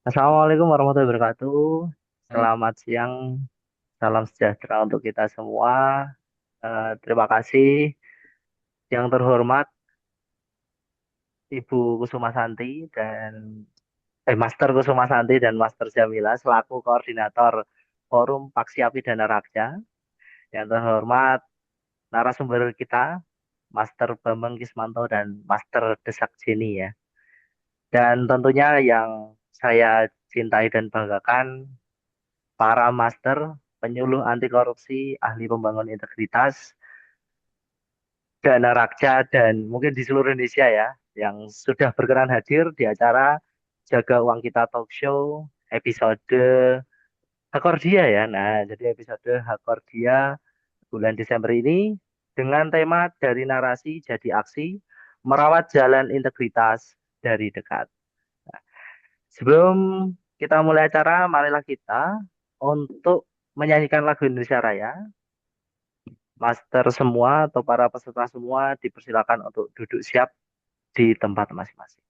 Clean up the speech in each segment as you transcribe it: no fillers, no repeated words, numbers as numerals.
Assalamualaikum warahmatullahi wabarakatuh. Baik. Selamat siang, salam sejahtera untuk kita semua. Terima kasih yang terhormat Ibu Kusuma Santi dan Master Kusuma Santi dan Master Jamila selaku koordinator Forum Paksi Api Dana Raja. Yang terhormat narasumber kita Master Bambang Kismanto dan Master Desak Jeni ya. Dan tentunya yang saya cintai dan banggakan para master, penyuluh anti korupsi, ahli pembangun integritas, dana raksa, dan mungkin di seluruh Indonesia ya, yang sudah berkenan hadir di acara Jaga Uang Kita Talk Show episode Hakordia ya. Nah, jadi episode Hakordia bulan Desember ini dengan tema dari narasi jadi aksi, merawat jalan integritas dari dekat. Sebelum kita mulai acara, marilah kita untuk menyanyikan lagu Indonesia Raya. Master semua atau para peserta semua dipersilakan untuk duduk siap di tempat masing-masing.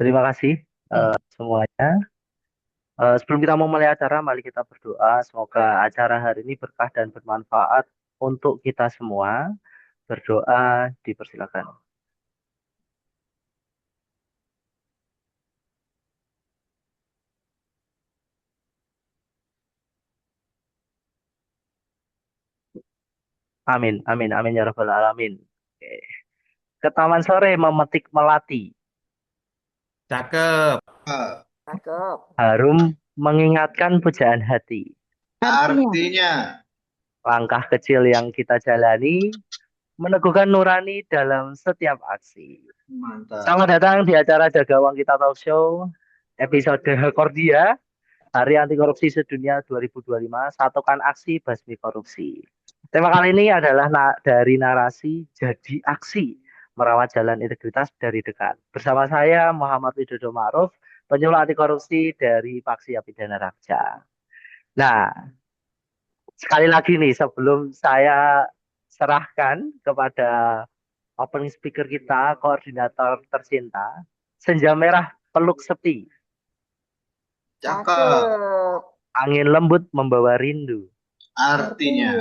Terima kasih semuanya. Sebelum kita memulai acara, mari kita berdoa. Semoga acara hari ini berkah dan bermanfaat untuk kita semua. Berdoa dipersilakan. Amin, amin, amin ya rabbal alamin. Oke. Ke taman sore memetik melati, Cakep. Cakep. harum mengingatkan pujaan hati. Artinya, Artinya, Langkah kecil yang kita jalani meneguhkan nurani dalam setiap aksi. mantap. Selamat datang di acara Jaga Uang Kita Talk Show episode Kordia Hari Anti Korupsi Sedunia 2025 Satukan Aksi Basmi Korupsi. Tema kali ini adalah dari narasi jadi aksi merawat jalan integritas dari dekat. Bersama saya Muhammad Widodo Ma'ruf, penyuluh anti korupsi dari Paksi Api Dana Raja. Nah, sekali lagi nih sebelum saya serahkan kepada opening speaker kita, koordinator tercinta, Senja Merah Peluk Sepi, Cakep. cakep. angin lembut membawa rindu. Artinya,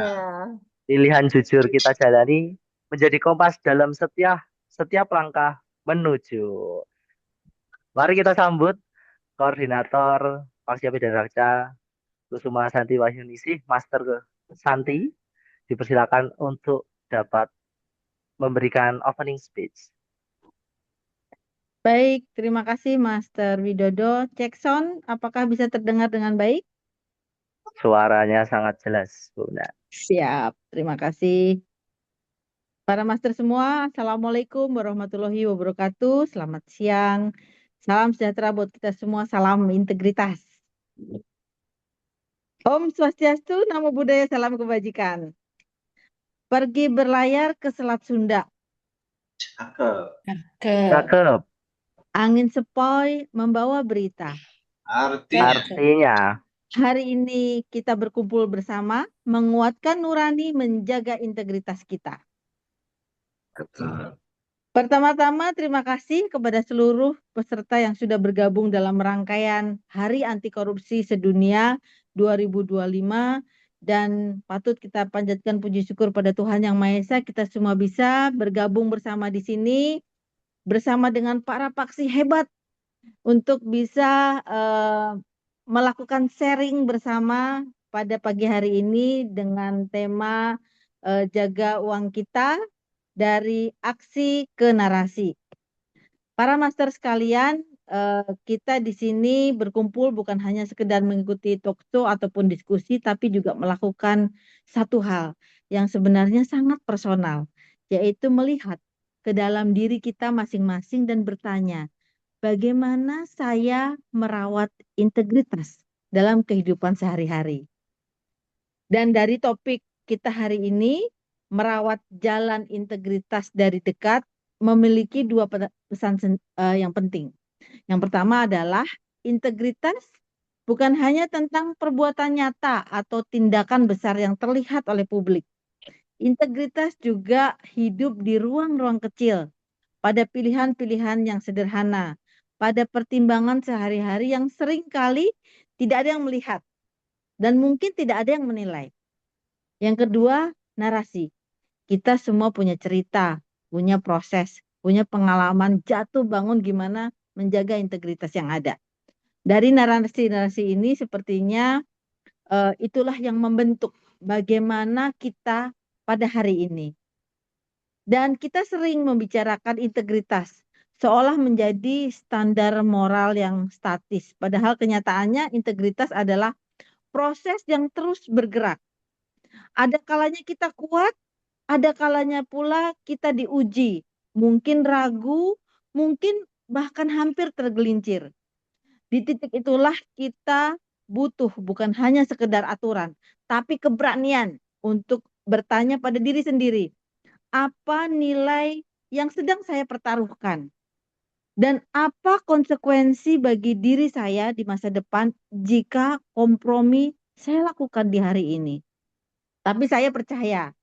Pilihan jujur kita jalani menjadi kompas dalam setiap langkah menuju. Mari kita sambut koordinator Paksi Api dan Raksa Kusuma Santi Wahyuningsih, Master Santi, Dipersilakan untuk dapat memberikan opening speech. Baik, terima kasih Master Widodo. Cek sound, apakah bisa terdengar dengan baik? Suaranya sangat jelas, Bunda. Siap, terima kasih. Para Master semua, Assalamualaikum warahmatullahi wabarakatuh. Selamat siang. Salam sejahtera buat kita semua, salam integritas. Om Swastiastu, Namo Buddhaya, salam kebajikan. Pergi berlayar ke Selat Sunda. Cakep. Cakep. Angin sepoi membawa berita. Artinya, Hari ini kita berkumpul bersama, menguatkan nurani, menjaga integritas kita. Pertama-tama terima kasih kepada seluruh peserta yang sudah bergabung dalam rangkaian Hari Anti Korupsi Sedunia 2025 dan patut kita panjatkan puji syukur pada Tuhan Yang Maha Esa kita semua bisa bergabung bersama di sini bersama dengan para paksi hebat untuk bisa melakukan sharing bersama pada pagi hari ini dengan tema jaga uang kita dari aksi ke narasi. Para master sekalian, kita di sini berkumpul bukan hanya sekedar mengikuti talkshow ataupun diskusi, tapi juga melakukan satu hal yang sebenarnya sangat personal, yaitu melihat ke dalam diri kita masing-masing dan bertanya, bagaimana saya merawat integritas dalam kehidupan sehari-hari. Dan dari topik kita hari ini, merawat jalan integritas dari dekat, memiliki dua pesan yang penting. Yang pertama adalah integritas bukan hanya tentang perbuatan nyata atau tindakan besar yang terlihat oleh publik. Integritas juga hidup di ruang-ruang kecil, pada pilihan-pilihan yang sederhana, pada pertimbangan sehari-hari yang sering kali tidak ada yang melihat dan mungkin tidak ada yang menilai. Yang kedua, narasi. Kita semua punya cerita, punya proses, punya pengalaman jatuh bangun gimana menjaga integritas yang ada. Dari narasi-narasi ini sepertinya itulah yang membentuk bagaimana kita pada hari ini. Dan kita sering membicarakan integritas seolah menjadi standar moral yang statis. Padahal kenyataannya integritas adalah proses yang terus bergerak. Ada kalanya kita kuat, ada kalanya pula kita diuji, mungkin ragu, mungkin bahkan hampir tergelincir. Di titik itulah kita butuh bukan hanya sekedar aturan, tapi keberanian untuk bertanya pada diri sendiri, apa nilai yang sedang saya pertaruhkan? Dan apa konsekuensi bagi diri saya di masa depan jika kompromi saya lakukan di hari ini? Tapi saya percaya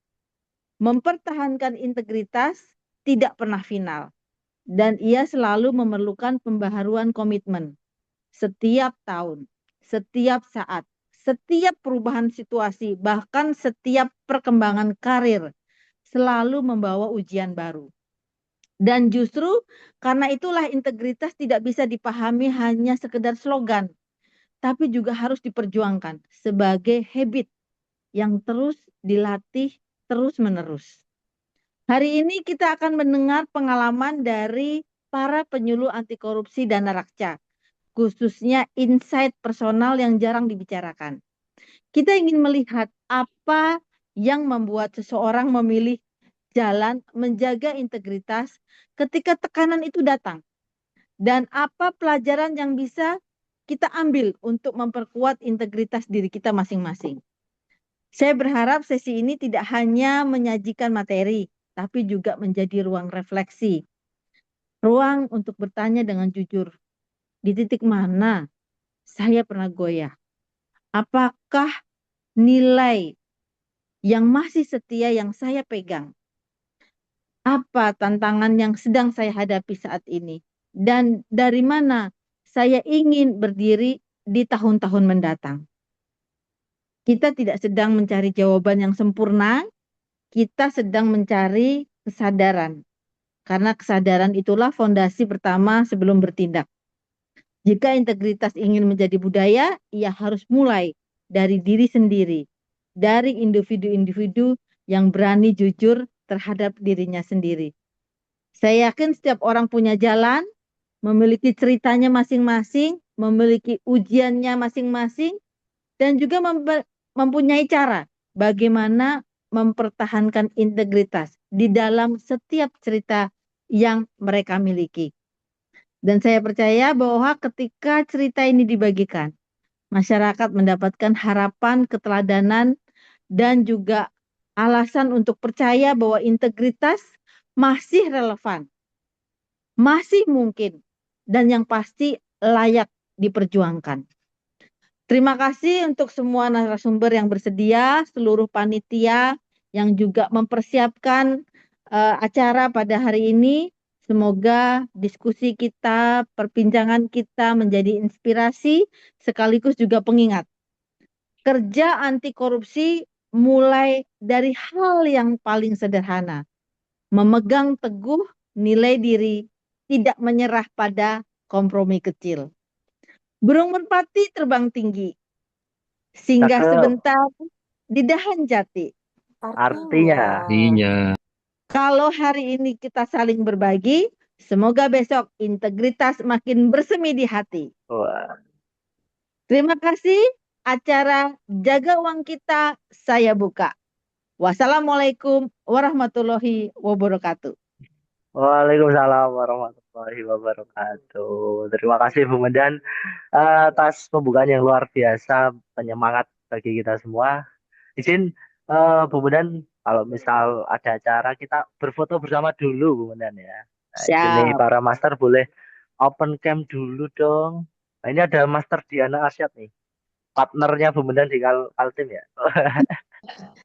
mempertahankan integritas tidak pernah final. Dan ia selalu memerlukan pembaharuan komitmen. Setiap tahun, setiap saat, setiap perubahan situasi, bahkan setiap perkembangan karir selalu membawa ujian baru. Dan justru karena itulah integritas tidak bisa dipahami hanya sekedar slogan, tapi juga harus diperjuangkan sebagai habit yang terus dilatih terus-menerus. Hari ini kita akan mendengar pengalaman dari para penyuluh anti korupsi Dana Raksa, khususnya insight personal yang jarang dibicarakan. Kita ingin melihat apa yang membuat seseorang memilih jalan menjaga integritas ketika tekanan itu datang. Dan apa pelajaran yang bisa kita ambil untuk memperkuat integritas diri kita masing-masing. Saya berharap sesi ini tidak hanya menyajikan materi, tapi juga menjadi ruang refleksi. Ruang untuk bertanya dengan jujur. Di titik mana saya pernah goyah? Apakah nilai yang masih setia yang saya pegang? Apa tantangan yang sedang saya hadapi saat ini? Dan dari mana saya ingin berdiri di tahun-tahun mendatang? Kita tidak sedang mencari jawaban yang sempurna, kita sedang mencari kesadaran. Karena kesadaran itulah fondasi pertama sebelum bertindak. Jika integritas ingin menjadi budaya, ia harus mulai dari diri sendiri, dari individu-individu yang berani jujur terhadap dirinya sendiri. Saya yakin setiap orang punya jalan, memiliki ceritanya masing-masing, memiliki ujiannya masing-masing, dan juga mempunyai cara bagaimana mempertahankan integritas di dalam setiap cerita yang mereka miliki. Dan saya percaya bahwa ketika cerita ini dibagikan, masyarakat mendapatkan harapan, keteladanan, dan juga alasan untuk percaya bahwa integritas masih relevan, masih mungkin, dan yang pasti layak diperjuangkan. Terima kasih untuk semua narasumber yang bersedia, seluruh panitia yang juga mempersiapkan acara pada hari ini. Semoga diskusi kita, perbincangan kita menjadi inspirasi sekaligus juga pengingat. Kerja anti korupsi mulai dari hal yang paling sederhana. Memegang teguh nilai diri, tidak menyerah pada kompromi kecil. Burung merpati terbang tinggi, singgah Cakep. sebentar di dahan jati. Artinya. Kalau hari ini kita saling berbagi, semoga besok integritas makin bersemi di hati. Wah. Terima kasih. Acara Jaga Uang Kita saya buka. Wassalamualaikum warahmatullahi wabarakatuh. Waalaikumsalam warahmatullahi wabarakatuh. Terima kasih Bu Mendan atas pembukaan yang luar biasa, penyemangat bagi kita semua. Izin Bu Mendan, kalau misal ada acara kita berfoto bersama dulu Bu Mendan ya. Nah, ini Siap. para master boleh open cam dulu dong. Nah, ini ada Master Diana Arsyad nih, partnernya Bu Mendan di Kaltim ya.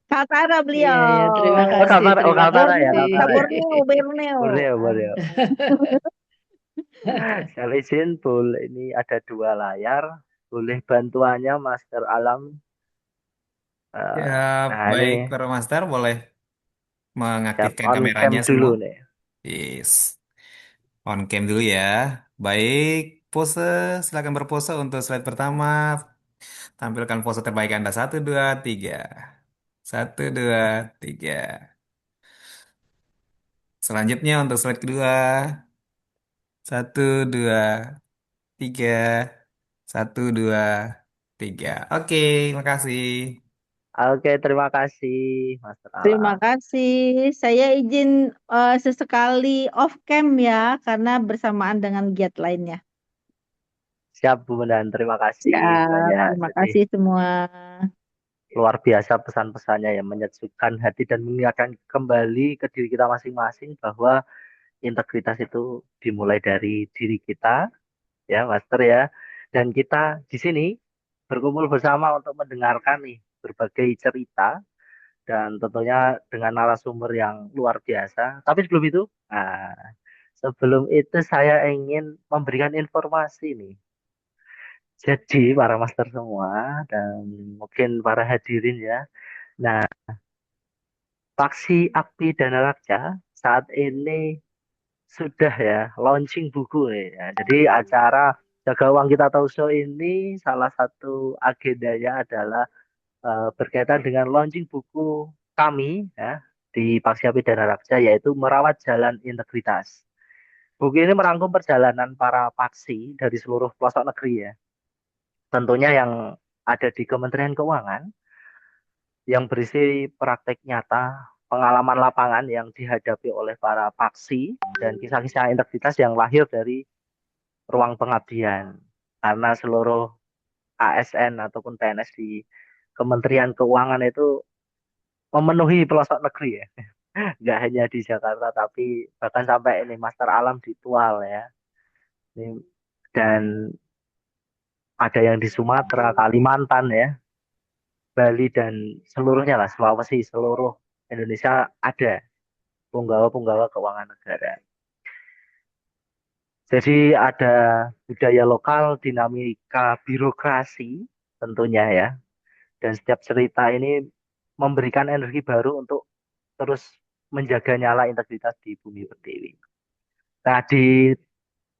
Kaltara beliau. Iya, terima Oh kasih, Kaltara, oh terima Kaltara ya, kasih. Kaltara ya. Borneo. Borneo, Borneo. Saya izin boleh, ini ada dua layar, boleh bantuannya Master Alam. Ya, Nah baik ini para master boleh siap mengaktifkan on cam kameranya dulu semua. nih. Yes. On cam dulu ya. Baik, pose. Silakan berpose untuk slide pertama. Tampilkan pose terbaik Anda. Satu, dua, tiga. Satu, dua, tiga. Selanjutnya untuk slide kedua. Satu, dua, tiga. Satu, dua, tiga. Oke, makasih. Oke, terima kasih Master Terima Alam. kasih. Saya izin sesekali off cam ya, karena bersamaan dengan giat lainnya. Siap Bu Mendan, terima kasih Siap. banyak. Terima Jadi kasih semua. luar biasa pesan-pesannya yang menyejukkan hati dan mengingatkan kembali ke diri kita masing-masing bahwa integritas itu dimulai dari diri kita ya Master ya. Dan kita di sini berkumpul bersama untuk mendengarkan nih berbagai cerita dan tentunya dengan narasumber yang luar biasa. Tapi sebelum itu saya ingin memberikan informasi nih. Jadi para master semua dan mungkin para hadirin ya. Nah, Paksi Akti Dana Raksa saat ini sudah ya launching buku nih. Ya. Jadi acara Jaga Uang Kita Tahu Show ini salah satu agendanya adalah berkaitan dengan launching buku kami ya di Paksi Akti Dana Raksa yaitu Merawat Jalan Integritas. Buku ini merangkum perjalanan para paksi dari seluruh pelosok negeri ya. Tentunya yang ada di Kementerian Keuangan yang berisi praktek nyata pengalaman lapangan yang dihadapi oleh para paksi dan kisah-kisah integritas yang lahir dari ruang pengabdian. Karena seluruh ASN ataupun PNS di Kementerian Keuangan itu memenuhi pelosok negeri ya. Nggak hanya di Jakarta, tapi bahkan sampai ini Master Alam di Tual ya. Dan ada yang di Sumatera, Kalimantan ya, Bali dan seluruhnya lah, Sulawesi, seluruh Indonesia ada punggawa-punggawa keuangan negara. Jadi ada budaya lokal, dinamika birokrasi tentunya ya. Dan setiap cerita ini memberikan energi baru untuk terus menjaga nyala integritas di bumi pertiwi. Nah, di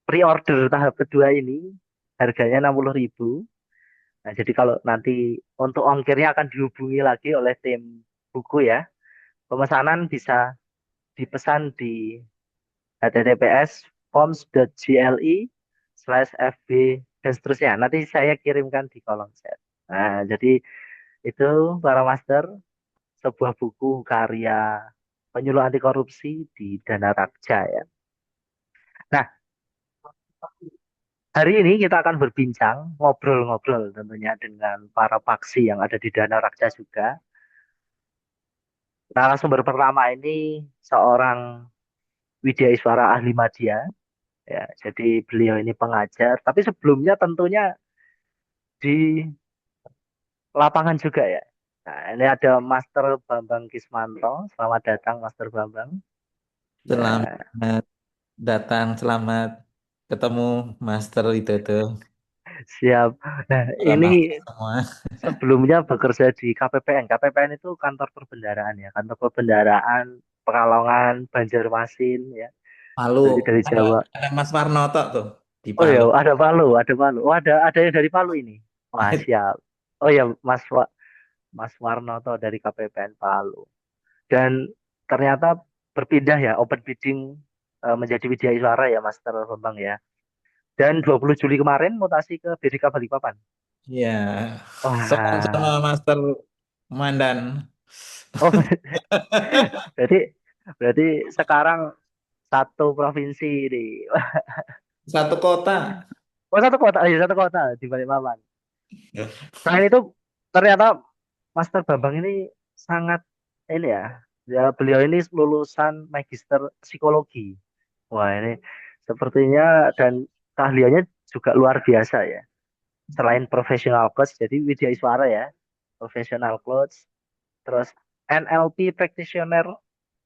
pre-order tahap kedua ini harganya 60.000. Nah, jadi kalau nanti untuk ongkirnya akan dihubungi lagi oleh tim buku ya. Pemesanan bisa dipesan di https://forms.gli/fb dan seterusnya. Nanti saya kirimkan di kolom chat. Nah, jadi itu para master, sebuah buku karya penyuluh anti korupsi di Dana Rakja ya. Nah, hari ini kita akan berbincang, ngobrol-ngobrol tentunya dengan para paksi yang ada di Dana Rakja juga. Narasumber pertama ini seorang Widya Iswara ahli media ya. Jadi beliau ini pengajar, tapi sebelumnya tentunya di lapangan juga ya. Nah, ini ada Master Bambang Kismanto. Selamat datang Master Bambang. Ya, Selamat datang, selamat ketemu Master itu tuh. siap. Nah, Halo ini Master semua. sebelumnya bekerja di KPPN. KPPN itu kantor perbendaharaan ya, kantor perbendaharaan Pekalongan, Banjarmasin ya. Palu, Berarti dari ada, Jawa. ada Mas Warnoto tuh di Oh ya, Palu. ada Palu, ada Palu. Oh, ada yang dari Palu ini. Wah, siap. Oh ya, Mas Warnoto dari KPPN Palu. Dan ternyata berpindah ya, open bidding menjadi Widya Iswara ya, Master Bambang ya. Dan 20 Juli kemarin mutasi ke BDK Balikpapan. Iya, sama Wah, Master Mandan. oh berarti berarti sekarang satu provinsi ini. Satu kota. Oh satu kota di Balikpapan. Selain itu ternyata Master Bambang ini sangat ini ya, ya beliau ini lulusan Magister Psikologi. Wah ini sepertinya dan keahliannya juga luar biasa ya. Selain professional coach, jadi Widya Iswara ya, professional coach, terus NLP practitioner,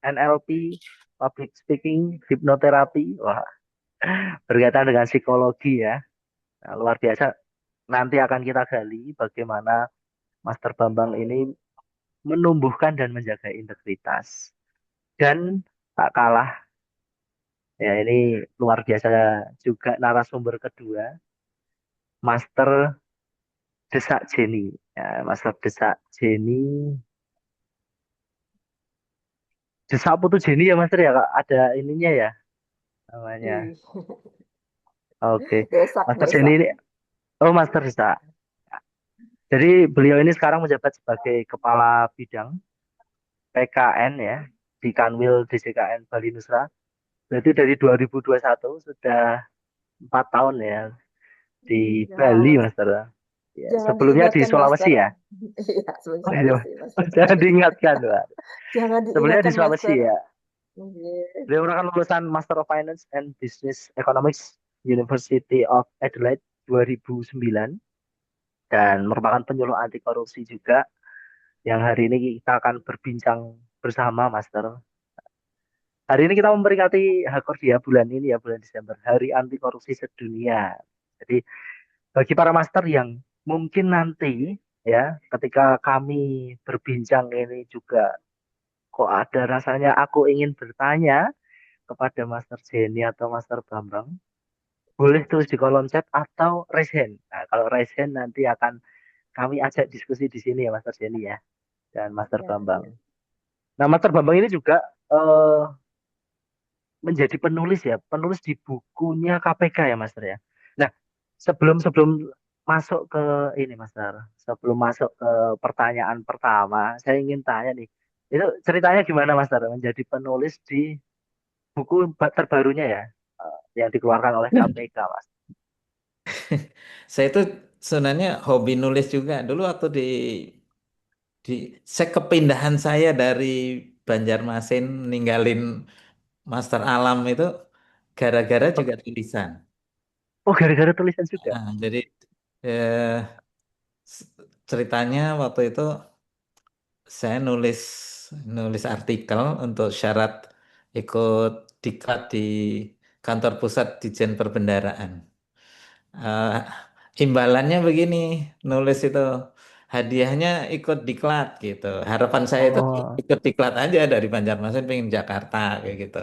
NLP public speaking, hipnoterapi, wah berkaitan dengan psikologi ya. Nah, luar biasa. Nanti akan kita gali bagaimana Master Bambang ini menumbuhkan dan menjaga integritas. Dan tak kalah, ya ini luar biasa juga narasumber kedua, Master Desak Jenny. Ya, Master Desak Jenny, Desak Putu Jenny ya Master ya, Kak? Ada ininya ya namanya. Ih, Oke, desak, Master Jenny desak. ini, oh Master Desak. Jadi beliau ini sekarang menjabat sebagai Kepala Bidang PKN ya di Kanwil DJKN Bali Nusra. Berarti dari 2021 sudah 4 tahun ya di Bali, Jangan, Master. Ya, jangan sebelumnya di diingatkan, Sulawesi Master. ya. Iya, sebelum Oh, iya. Sulawesi, Master. Jangan diingatkan, Pak. Jangan Sebelumnya di diingatkan, Sulawesi Master. ya. Iya. Beliau merupakan lulusan Master of Finance and Business Economics University of Adelaide 2009 dan merupakan penyuluh anti korupsi juga yang hari ini kita akan berbincang bersama, Master. Hari ini kita memperingati Hakordia bulan ini ya, bulan Desember, Hari Anti Korupsi Sedunia. Jadi bagi para master yang mungkin nanti ya ketika kami berbincang ini juga kok ada rasanya aku ingin bertanya kepada Master Jenny atau Master Bambang, boleh tulis di kolom chat atau raise hand. Nah, kalau raise hand nanti akan kami ajak diskusi di sini ya Master Jenny ya dan Master Ya, Bambang. ya. Nah, Master Bambang ini juga eh, menjadi penulis ya, penulis di bukunya KPK ya Master ya. Nah, sebelum sebelum masuk ke ini Master, sebelum masuk ke pertanyaan pertama, saya ingin tanya nih, itu ceritanya gimana Master menjadi penulis di buku terbarunya ya, yang dikeluarkan oleh KPK Mas. Saya itu sebenarnya hobi nulis juga. Dulu waktu di saya kepindahan saya dari Banjarmasin ninggalin Master Alam itu gara-gara Oh, juga tulisan. oh, gara-gara tulisan juga. Nah, jadi eh, s- ceritanya waktu itu saya nulis nulis artikel untuk syarat ikut diklat di kantor pusat Ditjen Perbendaraan. Eh, imbalannya begini, nulis itu hadiahnya ikut diklat gitu. Harapan saya itu Oh, ikut diklat aja dari Banjarmasin pengen Jakarta kayak gitu.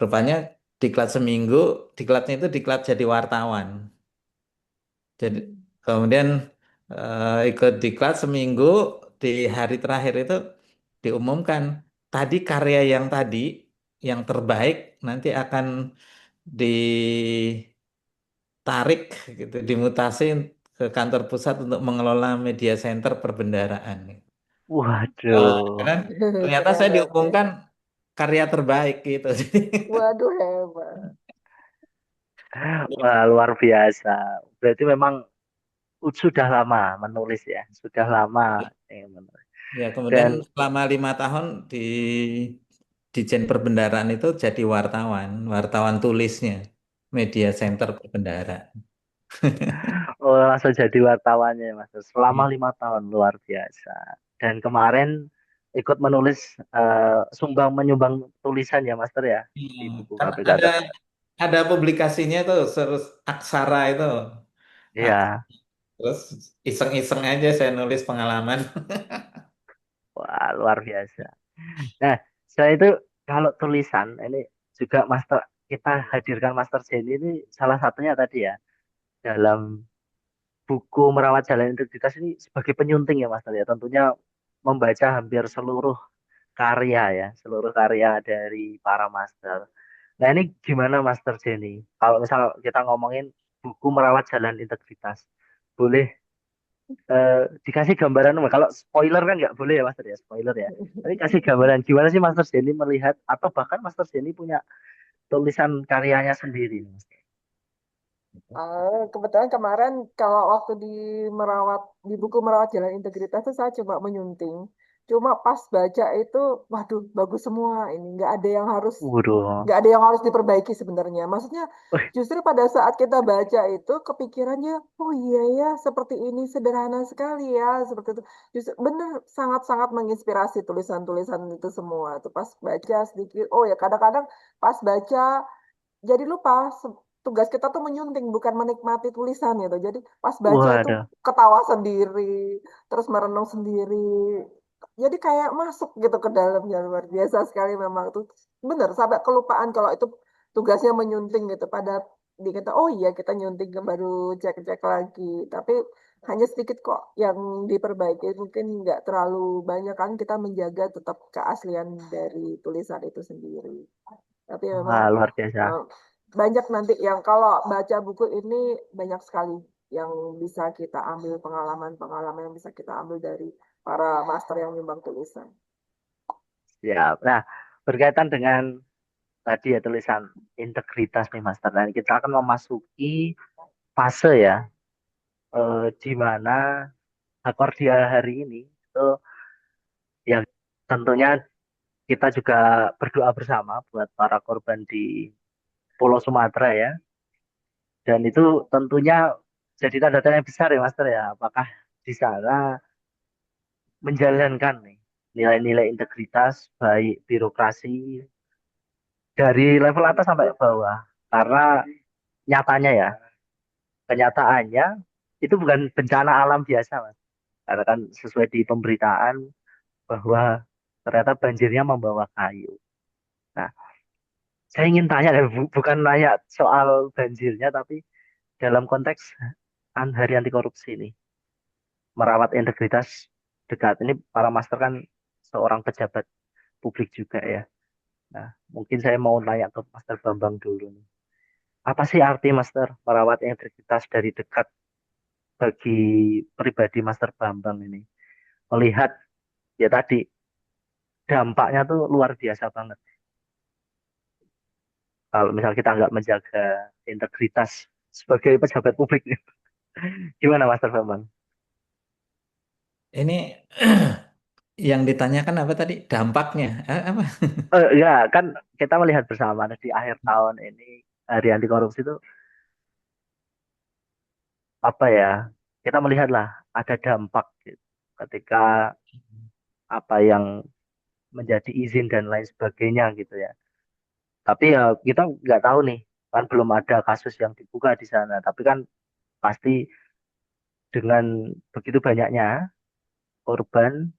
Rupanya diklat seminggu, diklatnya itu diklat jadi wartawan. Jadi kemudian ikut diklat seminggu di hari terakhir itu diumumkan tadi karya yang tadi yang terbaik nanti akan ditarik gitu, dimutasi ke kantor pusat untuk mengelola media center perbendaharaan. Waduh. Kan ternyata Keren saya banget ya. diumumkan karya terbaik gitu. Waduh, hebat. Wah, luar biasa. Berarti memang sudah lama menulis ya, sudah lama menulis. Ya, kemudian Dan selama 5 tahun di Dijen Perbendaharaan itu jadi wartawan tulisnya, media center perbendaharaan. oh, langsung jadi wartawannya Mas. Selama Iya. 5 tahun luar biasa. Dan kemarin ikut menulis menyumbang tulisan ya Master ya Iya, di buku kan KPK ada tersebut. ada publikasinya tuh, terus Aksara itu. Iya, Terus iseng-iseng aja saya nulis pengalaman. wah luar biasa. Nah, saya itu kalau tulisan ini juga Master kita hadirkan Master Jenny ini salah satunya tadi ya dalam buku Merawat Jalan Integritas ini sebagai penyunting ya Master ya. Tentunya membaca hampir seluruh karya ya, seluruh karya dari para master. Nah ini gimana Master Jenny? Kalau misal kita ngomongin buku Merawat Jalan Integritas, boleh dikasih gambaran nggak? Kalau spoiler kan nggak boleh ya Master ya, spoiler ya. Tapi kasih gambaran gimana sih Master Jenny melihat atau bahkan Master Jenny punya tulisan karyanya sendiri, Master? Kebetulan kemarin kalau waktu di buku merawat jalan integritas itu saya coba menyunting. Cuma pas baca itu, waduh, bagus semua ini. Waduh, Nggak ada yang harus diperbaiki sebenarnya. Maksudnya wih, justru pada saat kita baca itu kepikirannya, oh iya ya, seperti ini sederhana sekali ya, seperti itu. Justru benar sangat-sangat menginspirasi tulisan-tulisan itu semua. Itu pas baca sedikit, oh ya kadang-kadang pas baca jadi lupa tugas kita tuh menyunting bukan menikmati tulisan gitu. Jadi pas baca itu waduh, ketawa sendiri, terus merenung sendiri. Jadi kayak masuk gitu ke dalamnya luar biasa sekali memang tuh. Bener sampai kelupaan kalau itu tugasnya menyunting gitu pada di kita oh iya kita nyunting baru cek-cek lagi. Tapi hanya sedikit kok yang diperbaiki mungkin nggak terlalu banyak kan kita menjaga tetap keaslian dari tulisan itu sendiri. Tapi memang wah luar biasa. eh, banyak nanti yang kalau baca buku ini banyak sekali yang bisa kita ambil pengalaman-pengalaman yang bisa kita ambil dari para master yang nyumbang tulisan. Siap. Nah, berkaitan dengan tadi ya tulisan integritas nih Master. Dan kita akan memasuki fase ya, di mana Akordia hari ini itu ya tentunya kita juga berdoa bersama buat para korban di Pulau Sumatera ya. Dan itu tentunya jadi tanda tanya besar ya Master ya. Apakah di sana menjalankan nih nilai-nilai integritas baik birokrasi dari level atas sampai bawah. Karena nyatanya ya, kenyataannya itu bukan bencana alam biasa Mas. Karena kan sesuai di pemberitaan bahwa ternyata banjirnya membawa kayu. Nah, saya ingin tanya, bukan nanya soal banjirnya, tapi dalam konteks hari anti korupsi ini, merawat integritas dekat. Ini para master kan seorang pejabat publik juga ya. Nah, mungkin saya mau nanya ke Master Bambang dulu nih. Apa sih arti Master merawat integritas dari dekat bagi pribadi Master Bambang ini? Melihat ya tadi dampaknya tuh luar biasa banget. Kalau misal kita nggak menjaga integritas sebagai pejabat publik, gimana Master Bambang? Ini yang ditanyakan apa tadi? Dampaknya. Apa? Ya kan kita melihat bersama di akhir tahun ini hari anti korupsi itu apa ya? Kita melihatlah ada dampak gitu, ketika apa yang menjadi izin dan lain sebagainya gitu ya. Tapi ya kita nggak tahu nih, kan belum ada kasus yang dibuka di sana. Tapi kan pasti dengan begitu banyaknya korban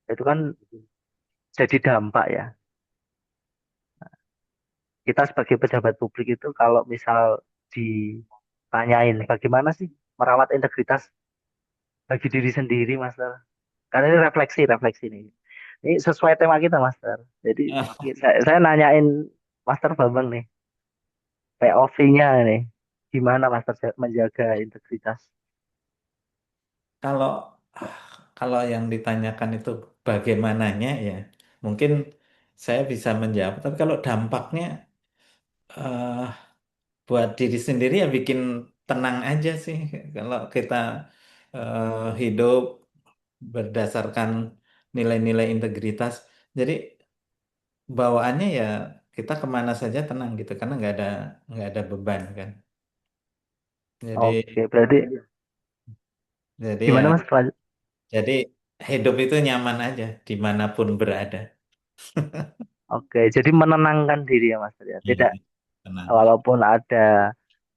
itu kan jadi dampak ya. Kita sebagai pejabat publik itu kalau misal ditanyain bagaimana sih merawat integritas bagi diri sendiri, Mas. Karena ini refleksi, refleksi nih. Ini sesuai tema kita, Master. Jadi saya nanyain Master Bambang nih, POV-nya nih, gimana Master menjaga integritas? Kalau kalau yang ditanyakan itu bagaimananya ya, mungkin saya bisa menjawab. Tapi kalau dampaknya eh, buat diri sendiri ya bikin tenang aja sih. Kalau kita hidup berdasarkan nilai-nilai integritas, jadi bawaannya ya kita kemana saja tenang gitu, karena nggak ada beban kan. Jadi Oke, berarti jadi ya gimana Mas? jadi hidup itu nyaman aja dimanapun berada. Oke, jadi menenangkan diri ya Mas ya. Iya, Tidak, tenang. walaupun ada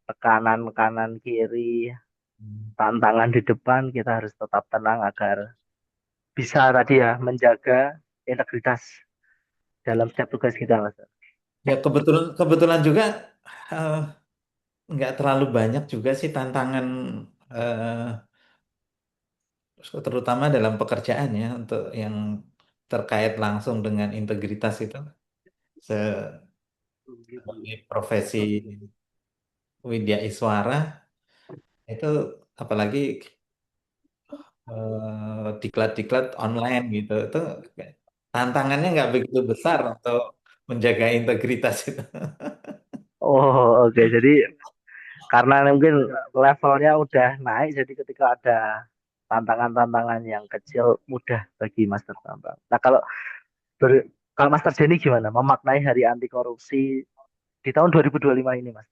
tekanan kanan kiri, Hmm. tantangan di depan, kita harus tetap tenang agar bisa tadi ya menjaga integritas dalam setiap tugas kita Mas. Ya kebetulan kebetulan juga eh, nggak terlalu banyak juga sih tantangan eh, terutama dalam pekerjaan ya untuk yang terkait langsung dengan integritas itu sebagai profesi Widya Iswara itu apalagi diklat-diklat online gitu itu tantangannya nggak begitu besar untuk menjaga integritas itu. Oh, oke. Jadi karena mungkin levelnya udah naik, jadi ketika ada tantangan-tantangan yang kecil mudah bagi Master Bambang. Nah, kalau Master Jenny gimana memaknai Hari Anti Korupsi di tahun 2025 ini, Mas?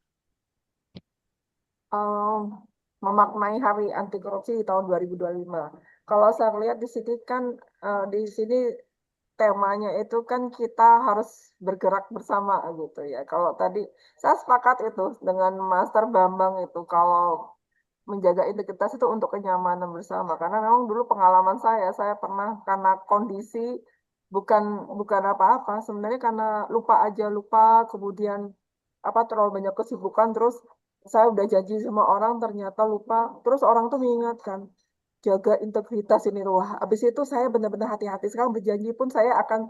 Em, memaknai Hari Anti Korupsi di tahun 2025. Kalau saya lihat di sini kan di sini temanya itu kan kita harus bergerak bersama gitu ya. Kalau tadi saya sepakat itu dengan Master Bambang itu kalau menjaga integritas itu untuk kenyamanan bersama. Karena memang dulu pengalaman saya pernah karena kondisi bukan bukan apa-apa, sebenarnya karena lupa aja lupa, kemudian apa terlalu banyak kesibukan, terus saya udah janji sama orang ternyata lupa, terus orang tuh mengingatkan jaga integritas ini. Wah, habis itu saya benar-benar hati-hati. Sekarang berjanji pun saya akan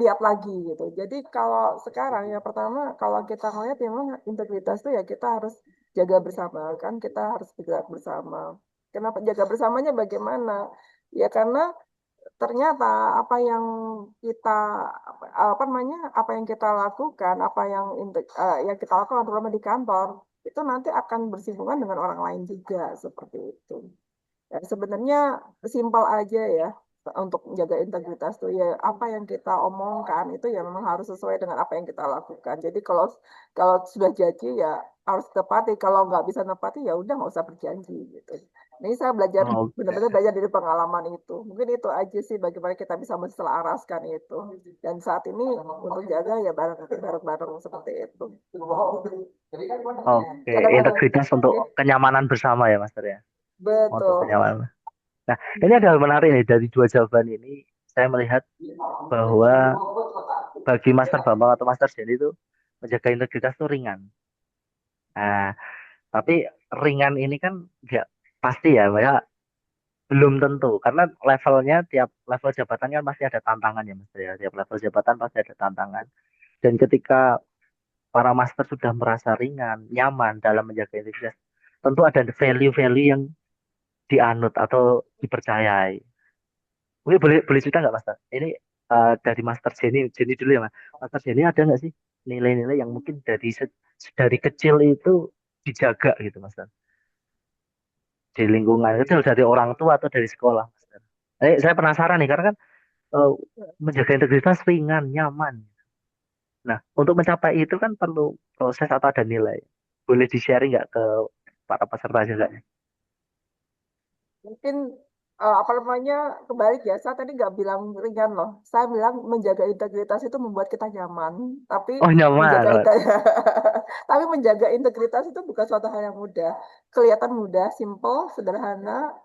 lihat lagi gitu. Jadi kalau sekarang ya pertama kalau kita ngeliat ya memang integritas itu ya kita harus jaga bersama kan, kita harus bergerak bersama. Kenapa jaga bersamanya bagaimana? Ya karena ternyata apa yang kita apa namanya apa yang kita lakukan, apa yang kita lakukan terutama di kantor itu nanti akan bersinggungan dengan orang lain juga seperti itu. Ya, sebenarnya simpel aja ya untuk menjaga integritas tuh ya apa yang kita omongkan itu ya memang harus sesuai dengan apa yang kita lakukan. Jadi kalau kalau sudah janji ya harus tepati. Kalau nggak bisa nepati ya udah nggak usah berjanji gitu. Ini saya belajar Oh, benar-benar belajar dari pengalaman itu. Mungkin itu aja sih bagaimana kita bisa menselaraskan itu. Dan saat ini untuk jaga ya bareng-bareng seperti itu. oke, Kadang-kadang integritas untuk kenyamanan bersama ya, Master ya. Untuk betul. kenyamanan. Nah, ini ada hal menarik nih dari dua jawaban ini. Saya melihat bahwa bagi Master Bambang atau Master Jenny itu menjaga integritas itu ringan. Nah, tapi ringan ini kan nggak pasti ya, ya belum tentu karena levelnya tiap level jabatan kan pasti ada tantangan ya Mas ya. Tiap level jabatan pasti ada tantangan. Dan ketika para master sudah merasa ringan, nyaman dalam menjaga integritas, tentu ada value-value yang dianut atau dipercayai. Mungkin boleh boleh cerita nggak Master? Ini dari Master Jenny dulu ya Mas. Master Jenny ada nggak sih nilai-nilai yang mungkin dari kecil itu dijaga gitu Master? Di lingkungan itu dari orang tua atau dari sekolah Master? Saya penasaran nih karena kan eh, menjaga integritas ringan, nyaman. Nah, untuk mencapai itu kan perlu proses atau ada nilai. Boleh di-sharing nggak ke para peserta juga? Mungkin apa namanya kebalik ya, saya tadi nggak bilang ringan loh. Saya bilang menjaga integritas itu membuat kita nyaman, tapi Oh, menjaga nyaman. tapi menjaga integritas itu bukan suatu hal yang mudah. Kelihatan mudah, simple, sederhana.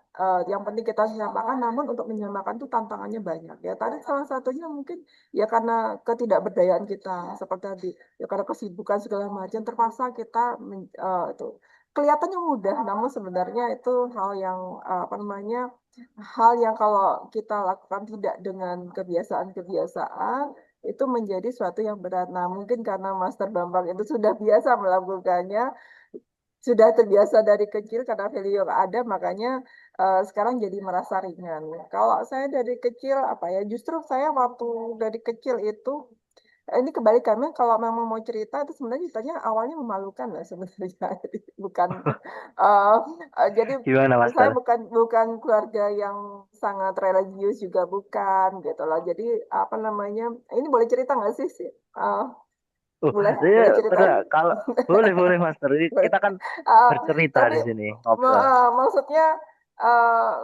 Yang penting kita menyamakan, namun untuk menyamakan itu tantangannya banyak ya. Tadi salah satunya mungkin ya karena ketidakberdayaan kita seperti tadi, ya karena kesibukan segala macam terpaksa kita itu kelihatannya mudah, namun sebenarnya itu hal yang apa namanya, hal yang kalau kita lakukan tidak dengan kebiasaan-kebiasaan itu menjadi suatu yang berat. Nah, mungkin karena Master Bambang itu sudah biasa melakukannya, sudah terbiasa dari kecil karena value yang ada, makanya sekarang jadi merasa ringan. Kalau saya dari kecil apa ya, justru saya waktu dari kecil itu ini kebalikannya kalau memang mau cerita itu sebenarnya ceritanya awalnya memalukan lah sebenarnya. Jadi bukan eh, jadi Gimana, saya Master? bukan keluarga yang sangat religius juga bukan gitu loh. Jadi apa namanya? Ini boleh cerita nggak sih? Eh, boleh Saya boleh ceritain? udah kalau boleh boleh Master. Ini Boleh. kita kan Eh, bercerita tapi di sini, ngobrol. maksudnya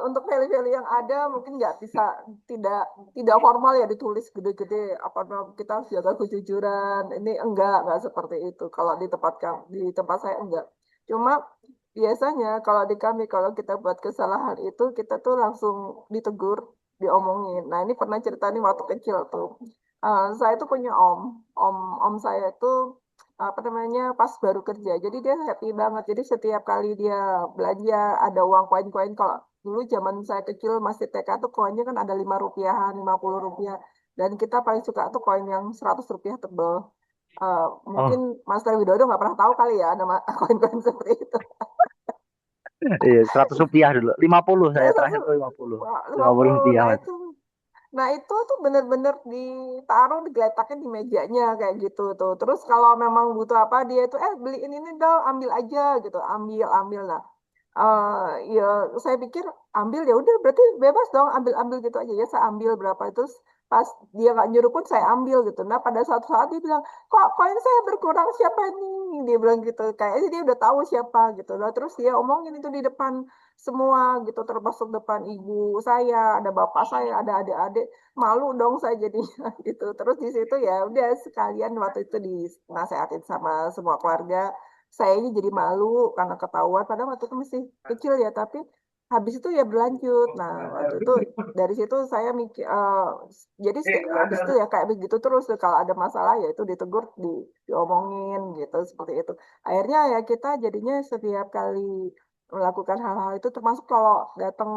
untuk value-value yang ada mungkin nggak bisa tidak tidak formal ya ditulis gede-gede apa namanya, kita harus jaga kejujuran ini enggak seperti itu kalau di tempat saya enggak cuma biasanya kalau di kami kalau kita buat kesalahan itu kita tuh langsung ditegur diomongin nah ini pernah cerita nih waktu kecil tuh. Saya tuh punya om saya itu apa namanya pas baru kerja. Jadi dia happy banget. Jadi setiap kali dia belanja ada uang koin-koin. Kalau dulu zaman saya kecil masih TK tuh koinnya kan ada 5 rupiahan, 50 rupiah. Dan kita paling suka tuh koin yang 100 rupiah tebel. Mungkin Oh, Master Widodo nggak pernah tahu kali ya ada koin-koin seperti itu. iya, 100 rupiah dulu. 50 Saya saya satu terakhir tuh 50. lima 50 puluh. rupiah, Nah Mas. itu Nah itu tuh bener-bener ditaruh digeletaknya di mejanya kayak gitu tuh. Terus kalau memang butuh apa dia itu beliin ini dong ambil aja gitu ambil ambil nah ya saya pikir ambil ya udah berarti bebas dong ambil ambil gitu aja ya saya ambil berapa itu pas dia nggak nyuruh pun saya ambil gitu. Nah pada suatu saat dia bilang kok koin saya berkurang siapa nih dia bilang gitu kayaknya dia udah tahu siapa gitu. Nah terus dia omongin itu di depan semua gitu termasuk depan ibu saya ada bapak saya ada adik-adik malu dong saya jadinya gitu terus di situ ya udah sekalian waktu itu dinasehatin sama semua keluarga saya ini jadi malu karena ketahuan padahal waktu itu masih kecil ya tapi habis itu ya berlanjut nah waktu itu dari situ saya mikir jadi habis itu ya kayak begitu terus tuh, kalau ada masalah ya itu ditegur diomongin gitu seperti itu akhirnya ya kita jadinya setiap kali melakukan hal-hal itu termasuk kalau datang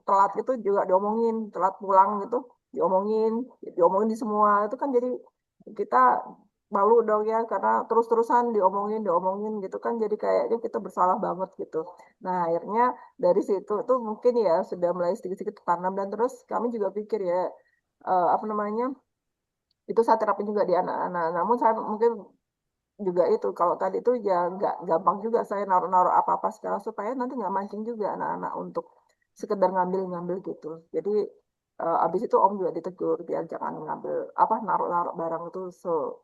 telat itu juga diomongin telat pulang gitu diomongin diomongin di semua itu kan jadi kita malu dong ya karena terus-terusan diomongin diomongin gitu kan jadi kayaknya kita bersalah banget gitu nah akhirnya dari situ tuh mungkin ya sudah mulai sedikit-sedikit tertanam dan terus kami juga pikir ya apa namanya itu saya terapin juga di anak-anak namun saya mungkin juga itu kalau tadi itu ya nggak gampang juga saya naruh-naruh apa-apa sekarang supaya nanti nggak mancing juga anak-anak untuk sekedar ngambil-ngambil gitu jadi abis itu om juga ditegur biar jangan ngambil apa naruh-naruh barang itu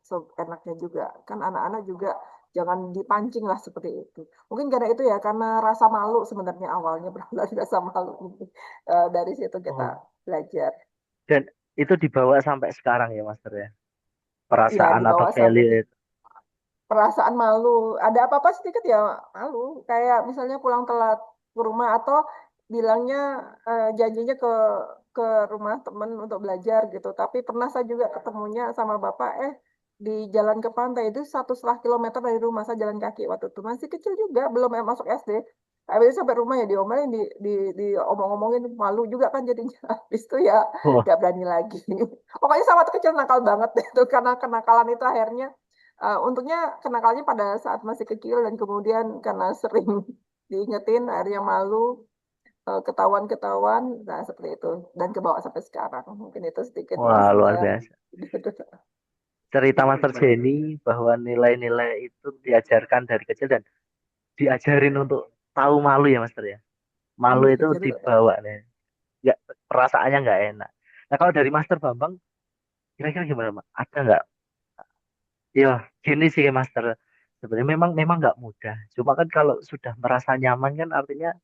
seenaknya juga kan anak-anak juga jangan dipancing lah seperti itu mungkin karena itu ya karena rasa malu sebenarnya awalnya berawal dari rasa malu ini. Dari situ kita Oh. belajar Dan itu dibawa sampai sekarang ya, Master ya. ya Perasaan atau dibawa sampai value itu. perasaan malu. Ada apa-apa sedikit ya malu. Kayak misalnya pulang telat ke rumah atau bilangnya janjinya ke rumah temen untuk belajar gitu. Tapi pernah saya juga ketemunya sama bapak di jalan ke pantai itu 1,5 kilometer dari rumah saya jalan kaki waktu itu masih kecil juga belum masuk SD. Habis itu sampai rumah ya diomelin di omong-omongin malu juga kan jadinya. Habis itu ya Oh, gak berani lagi. Pokoknya sama waktu kecil nakal banget deh itu karena kenakalan itu akhirnya untungnya kenakalnya pada saat masih kecil dan kemudian karena sering diingetin akhirnya malu ketahuan-ketahuan nah seperti itu dan kebawa sampai sekarang mungkin itu sedikit wah, luar Master biasa. Cerita Master Jenny bahwa nilai-nilai itu diajarkan dari kecil dan diajarin untuk tahu malu ya, Master ya. Malu itu jadi dibawa nih. Nggak, perasaannya nggak enak. Nah, kalau dari Master Bambang, kira-kira gimana, Mak? Ada nggak? Ya, gini sih, Master. Sebenarnya memang memang nggak mudah. Cuma kan kalau sudah merasa nyaman kan artinya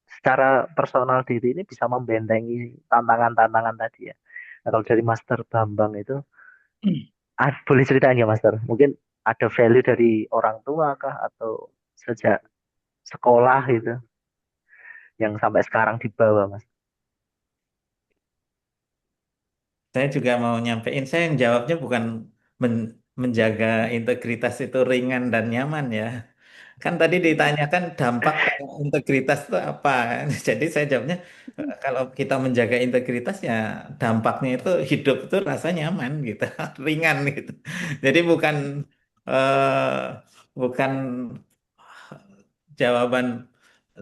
secara personal diri ini bisa membentengi tantangan-tantangan tadi ya. Nah, kalau dari Master Bambang itu, boleh ceritain ya Master? Mungkin ada value dari orang tua kah atau sejak sekolah gitu yang sampai sekarang dibawa Mas? Saya juga mau nyampein, saya yang jawabnya bukan menjaga integritas itu ringan dan nyaman ya. kan tadi ditanyakan dampak kalau integritas itu apa. Jadi saya jawabnya kalau kita menjaga integritas ya dampaknya itu hidup itu rasa nyaman gitu, ringan gitu. Jadi eh, bukan jawaban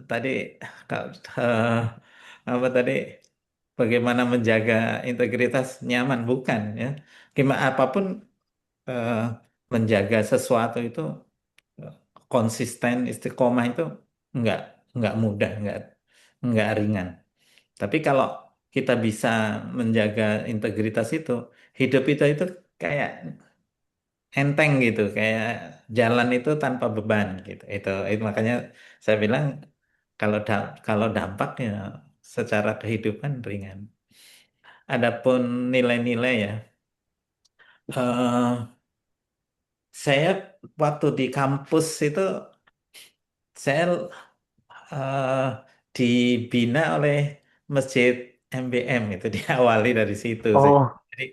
tadi eh, apa tadi bagaimana menjaga integritas nyaman bukan ya. Gimana apapun eh, menjaga sesuatu itu eh, konsisten istiqomah itu nggak nggak mudah nggak ringan. Tapi kalau kita bisa menjaga integritas itu hidup itu kayak enteng gitu kayak jalan itu tanpa beban gitu itu makanya saya bilang kalau dampak ya secara kehidupan ringan. Adapun nilai-nilai ya, eh, saya waktu di kampus itu saya eh, dibina oleh Masjid MBM itu diawali dari situ sih. Oh, Jadi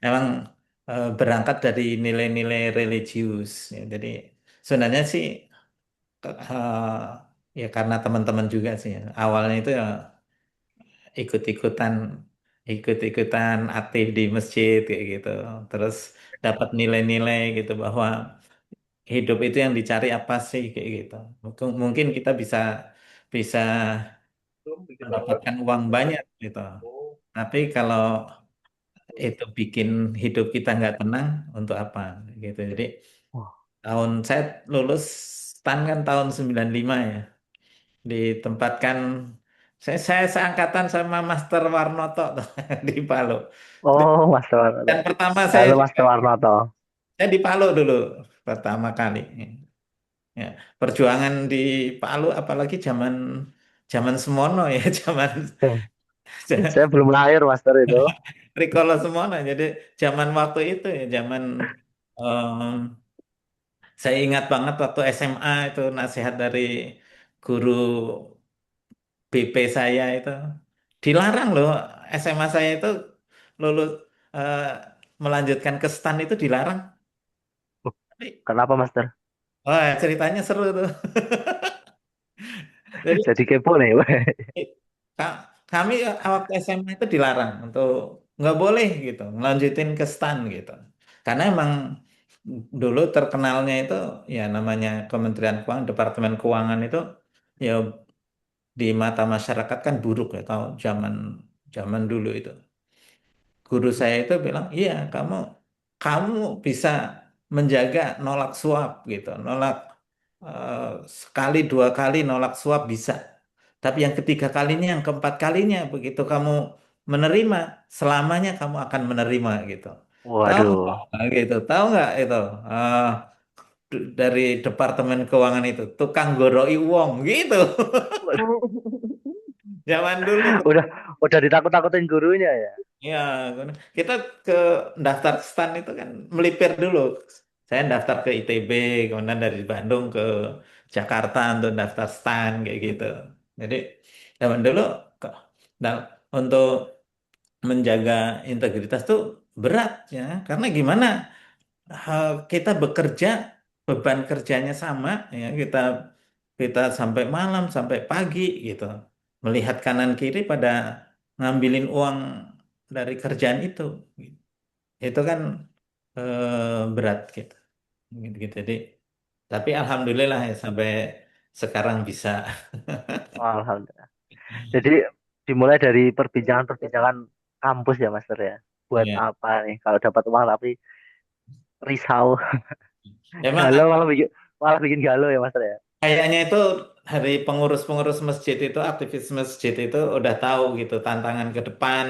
emang berangkat dari nilai-nilai religius. Ya. Jadi sebenarnya sih ya karena teman-teman juga sih. Ya. Awalnya itu ya ikut-ikutan ikut-ikutan aktif di masjid kayak gitu. Terus dapat nilai-nilai gitu bahwa hidup itu yang dicari apa sih kayak gitu. Mungkin kita bisa bisa mendapatkan uang banyak gitu. Tapi kalau itu bikin hidup kita nggak tenang, untuk apa gitu. Jadi wah. saya lulus STAN kan tahun 95 ya. Ditempatkan saya seangkatan sama Master Warnoto tuh, di Palu. Oh, Mas Warnoto. Yang pertama Halo Mas Warnoto. saya di Palu dulu pertama kali. Ya, perjuangan di Palu apalagi zaman zaman Semono ya, zaman Saya belum lahir Master itu. Rikolo Semono. Jadi zaman waktu itu ya, zaman em, saya ingat banget waktu SMA itu nasihat dari guru BP saya itu dilarang loh SMA saya itu lulus eh, melanjutkan ke STAN itu dilarang. Tapi, Kenapa Master? wah ceritanya seru tuh. Jadi Jadi kepo nih. kami waktu SMA itu dilarang untuk nggak boleh gitu ngelanjutin ke STAN gitu karena emang dulu terkenalnya itu ya namanya Kementerian Keuangan Departemen Keuangan itu ya di mata masyarakat kan buruk ya tahu zaman zaman dulu itu guru saya itu bilang iya kamu kamu bisa menjaga nolak suap gitu nolak eh, sekali dua kali nolak suap bisa tapi yang ketiga kalinya yang keempat kalinya begitu kamu menerima selamanya kamu akan menerima gitu tahu Waduh. nggak gitu tahu nggak itu eh, dari Departemen Keuangan itu tukang goroi wong gitu zaman dulu. Udah udah ditakut-takutin gurunya ya. Ya, kita ke daftar stan itu kan melipir dulu. Saya daftar ke ITB, kemudian dari Bandung ke Jakarta untuk daftar stan kayak gitu. Jadi zaman dulu ke- untuk menjaga integritas tuh berat ya, karena gimana kita bekerja beban kerjanya sama ya kita kita sampai malam sampai pagi gitu melihat kanan kiri pada ngambilin uang dari kerjaan itu kan berat gitu. Gitu. Jadi tapi alhamdulillah ya sampai sekarang bisa. Alhamdulillah. Jadi dimulai dari perbincangan-perbincangan kampus ya Master ya. Buat Ya. apa nih kalau dapat uang tapi risau. Emang Malah bikin galau ya Master ya. kayaknya itu dari pengurus-pengurus masjid itu, aktivis masjid itu udah tahu gitu tantangan ke depan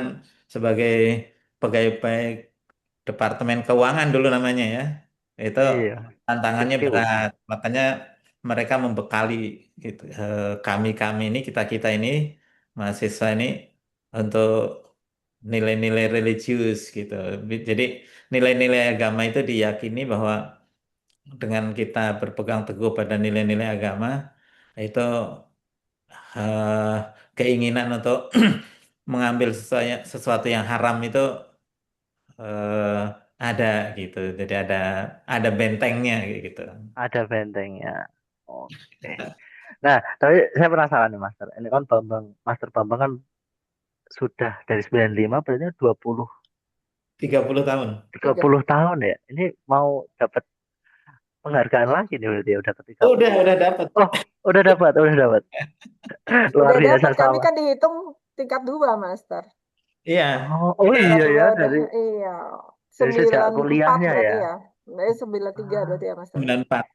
sebagai pegawai Departemen Keuangan dulu namanya ya. Itu Iya. tantangannya PQ. berat. Makanya mereka membekali gitu, kami-kami ini, kita-kita ini, mahasiswa ini untuk nilai-nilai religius gitu. Jadi nilai-nilai agama itu diyakini bahwa dengan kita berpegang teguh pada nilai-nilai agama itu eh, keinginan untuk mengambil sesuatu yang haram itu eh, ada gitu. Jadi ada bentengnya kayak gitu. Ada bentengnya. Oke. Nah, tapi saya penasaran nih, Master. Ini kan Master Bambang kan sudah dari 95 berarti 20 30 tahun. 30 tahun ya. Ini mau dapat penghargaan lagi nih berarti ya, udah ke Oh, 30. udah dapat. Oh, udah dapat, udah dapat. Luar Udah biasa dapat, kami sama. kan dihitung tingkat 2, Master. Iya, Oh jadi Tingkat iya ya, 2 udah, dari iya. sejak 94 kuliahnya berarti ya. ya. Dari 93 Ah, berarti ya, Master. 94.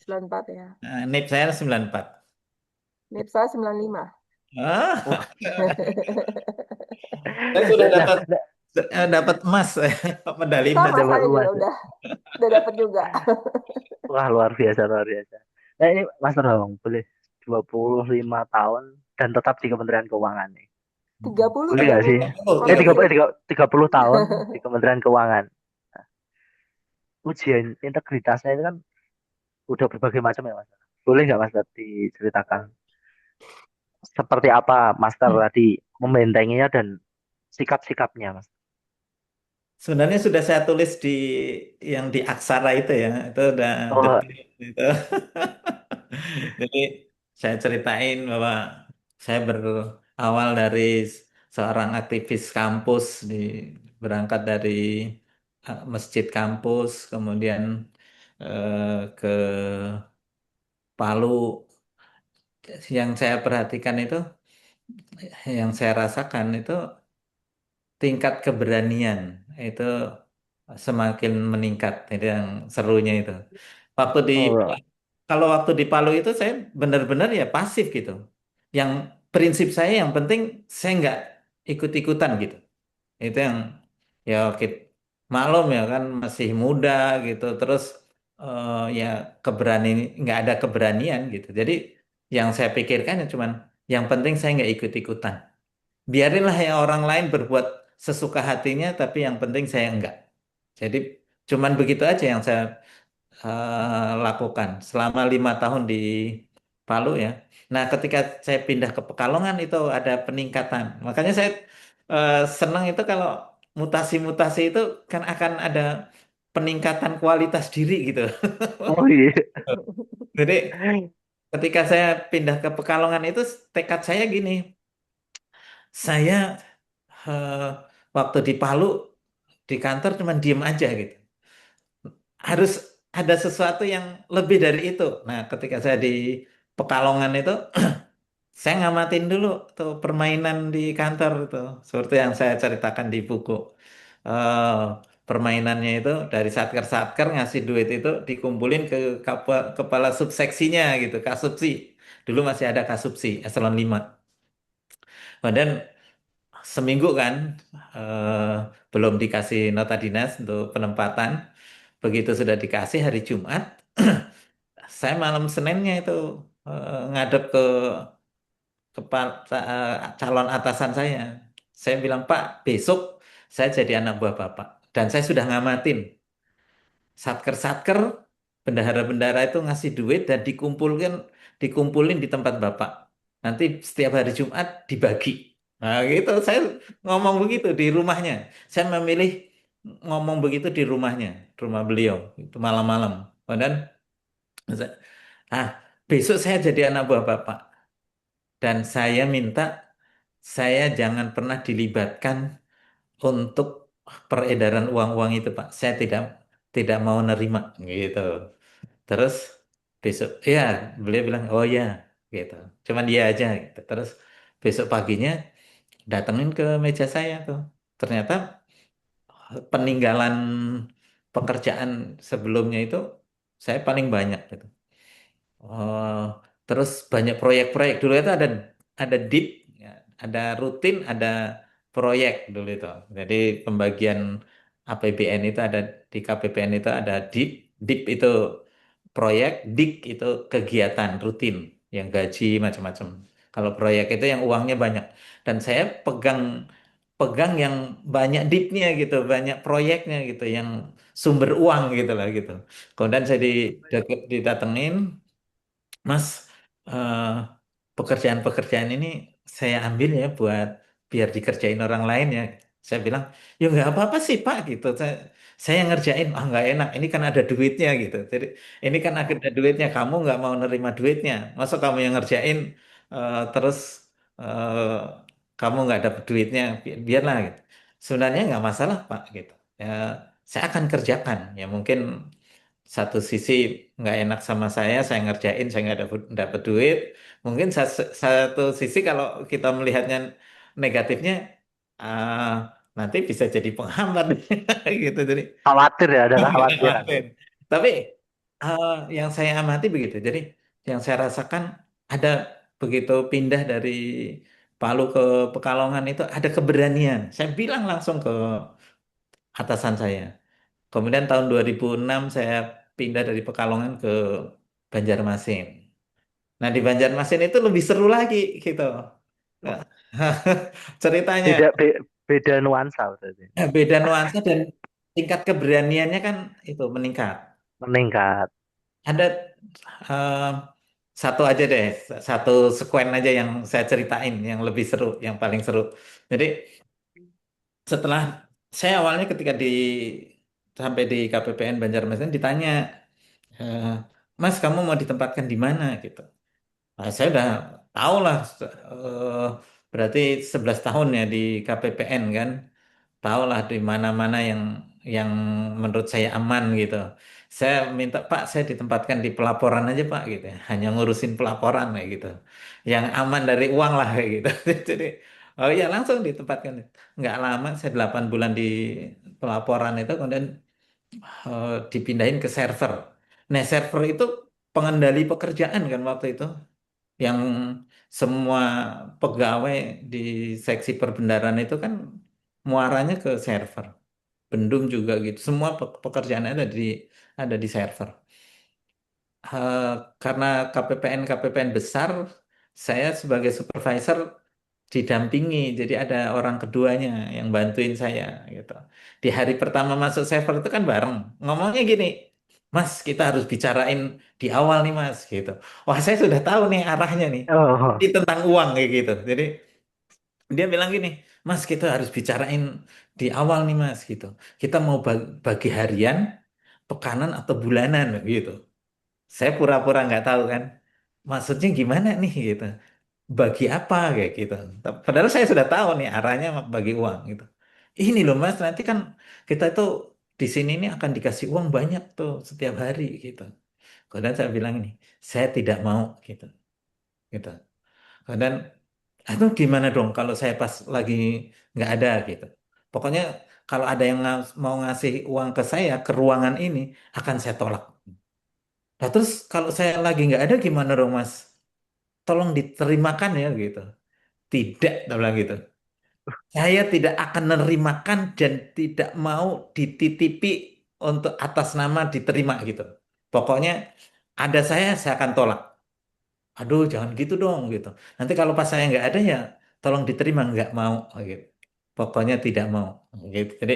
94 ya. NIP saya 94. NIP saya 95. wah. Saya sudah Nah, dapat nah, dapat emas medali emas. Sama dapat saya juga emas ya. udah dapat juga. Wah, luar biasa, luar biasa. Nah, ini Mas Rawong, boleh 25 tahun dan tetap di Kementerian Keuangan nih. 30, Boleh nggak 30. sih? Oh, Konfirm. 30 tahun di Kementerian Keuangan. Nah, ujian integritasnya itu kan udah berbagai macam ya, Mas. Boleh nggak Mas diceritakan seperti apa Master tadi membentenginya dan sikap-sikapnya, Mas? Sebenarnya sudah saya tulis di yang di aksara itu ya, itu udah Oh, detail itu. Jadi saya ceritain bahwa saya berawal dari seorang aktivis kampus berangkat dari masjid kampus, kemudian ke Palu. Yang saya perhatikan itu, yang saya rasakan itu tingkat keberanian itu semakin meningkat. Itu yang serunya itu. Waktu di oh, Kalau waktu di Palu itu saya benar-benar ya pasif gitu. Yang prinsip saya yang penting saya nggak ikut-ikutan gitu. Itu yang ya oke, maklum ya kan masih muda gitu. Terus ya keberanian nggak ada keberanian gitu. Jadi yang saya pikirkan ya cuman yang penting saya nggak ikut-ikutan. Biarinlah ya orang lain berbuat sesuka hatinya, tapi yang penting saya enggak. Jadi cuman begitu aja yang saya lakukan selama 5 tahun di Palu ya. Nah, ketika saya pindah ke Pekalongan itu ada peningkatan. Makanya saya senang itu kalau mutasi-mutasi itu kan akan ada peningkatan kualitas diri gitu. oh iya. Jadi ketika saya pindah ke Pekalongan itu tekad saya gini, saya eh, waktu di Palu di kantor cuman diem aja gitu. Harus ada sesuatu yang lebih dari itu. Nah, ketika saya di Pekalongan itu, saya ngamatin dulu tuh permainan di kantor itu, seperti yang saya ceritakan di buku. Eh, Permainannya itu dari satker-satker ngasih duit itu dikumpulin ke kepala subseksinya gitu, kasubsi. Dulu masih ada kasubsi, eselon 5. Kemudian seminggu kan eh, belum dikasih nota dinas untuk penempatan. Begitu sudah dikasih hari Jumat, saya malam Seninnya itu ngadep ke calon atasan saya. Saya bilang, Pak, besok saya jadi anak buah Bapak. Dan saya sudah ngamatin. Satker-satker, bendahara-bendahara itu ngasih duit dan dikumpulin di tempat Bapak. Nanti setiap hari Jumat dibagi. Nah gitu, saya ngomong begitu di rumahnya. Saya memilih ngomong begitu di rumahnya, rumah beliau, itu malam-malam. Kemudian ah, besok saya jadi anak buah Bapak dan saya minta saya jangan pernah dilibatkan untuk peredaran uang-uang itu, Pak. Saya tidak tidak mau nerima gitu. Terus besok ya beliau bilang oh ya gitu. Cuman dia aja gitu. Terus besok paginya datengin ke meja saya tuh. Ternyata peninggalan pekerjaan sebelumnya itu saya paling banyak gitu. Oh, terus banyak proyek-proyek dulu itu ada DIP, ya, ada rutin, ada proyek dulu itu. Jadi pembagian APBN itu ada di KPPN itu ada DIP, DIP itu proyek, DIK itu kegiatan rutin yang gaji macam-macam. Kalau proyek itu yang uangnya banyak. Dan saya pegang pegang yang banyak DIP-nya gitu, banyak proyeknya gitu, yang sumber uang gitu lah gitu. Kemudian saya didatengin, Mas, eh, pekerjaan-pekerjaan ini saya ambil ya buat biar dikerjain orang lain ya. Saya bilang, ya nggak apa-apa sih Pak gitu. Saya ngerjain, ah nggak enak. Ini kan ada duitnya gitu. Jadi ini kan ada duitnya. Kamu nggak mau nerima duitnya. Masa kamu yang ngerjain terus eh, kamu nggak dapet duitnya, biarlah gitu. Sebenarnya nggak masalah Pak gitu. Ya, saya akan kerjakan. Ya mungkin satu sisi nggak enak sama saya ngerjain, saya nggak dapet duit. Mungkin satu sisi kalau kita melihatnya negatifnya, ah, nanti bisa jadi penghambat gitu. Jadi Khawatir ya, ada kekhawatiran. khawatir. Tapi eh, yang saya amati begitu. Jadi yang saya rasakan ada begitu pindah dari Palu ke Pekalongan itu ada keberanian. Saya bilang langsung ke atasan saya. Kemudian tahun 2006 saya pindah dari Pekalongan ke Banjarmasin. Nah di Banjarmasin itu lebih seru lagi gitu. Nah, ceritanya Beda nuansa berarti. beda nuansa dan tingkat keberaniannya kan itu meningkat. Meningkat. Ada eh, satu aja deh, satu sekuen aja yang saya ceritain yang lebih seru, yang paling seru. Jadi setelah saya awalnya ketika sampai di KPPN Banjarmasin ditanya, eh, Mas kamu mau ditempatkan di mana gitu. Nah, saya udah tahu lah, eh, berarti 11 tahun ya di KPPN kan. Tahulah di mana-mana yang menurut saya aman gitu. Saya minta Pak, saya ditempatkan di pelaporan aja Pak gitu ya. Hanya ngurusin pelaporan kayak gitu. Yang aman dari uang lah kayak gitu. Jadi oh iya langsung ditempatkan. Nggak lama saya 8 bulan di pelaporan itu kemudian dipindahin ke server. Nah, server itu pengendali pekerjaan kan waktu itu yang semua pegawai di seksi perbendaharaan itu kan muaranya ke server. Bendum juga gitu. Semua pekerjaan ada di server. Eh, karena KPPN besar, saya sebagai supervisor didampingi. Jadi ada orang keduanya yang bantuin saya gitu. Di hari pertama masuk server itu kan bareng. Ngomongnya gini, Mas, kita harus bicarain di awal nih, Mas, gitu. Wah, saya sudah tahu nih arahnya nih. Oh, Ini tentang uang kayak gitu. Jadi dia bilang gini, Mas, kita harus bicarain di awal nih, Mas, gitu. Kita mau bagi harian, pekanan atau bulanan gitu. Saya pura-pura nggak tahu kan. Maksudnya gimana nih gitu. Bagi apa kayak gitu. Padahal saya sudah tahu nih arahnya bagi uang gitu. Ini loh Mas, nanti kan kita itu di sini nih akan dikasih uang banyak tuh setiap hari gitu. Kemudian saya bilang ini, saya tidak mau gitu. Gitu. Kemudian itu gimana dong kalau saya pas lagi nggak ada gitu. Pokoknya kalau ada yang mau ngasih uang ke saya ke ruangan ini akan saya tolak. Nah terus kalau saya lagi nggak ada gimana dong Mas? Tolong diterimakan ya gitu. Tidak, dia bilang gitu. Saya tidak akan menerimakan dan tidak mau dititipi untuk atas nama diterima gitu. Pokoknya ada saya akan tolak. Aduh, jangan gitu dong gitu. Nanti kalau pas saya nggak ada ya tolong diterima nggak mau gitu. Pokoknya tidak mau gitu. Jadi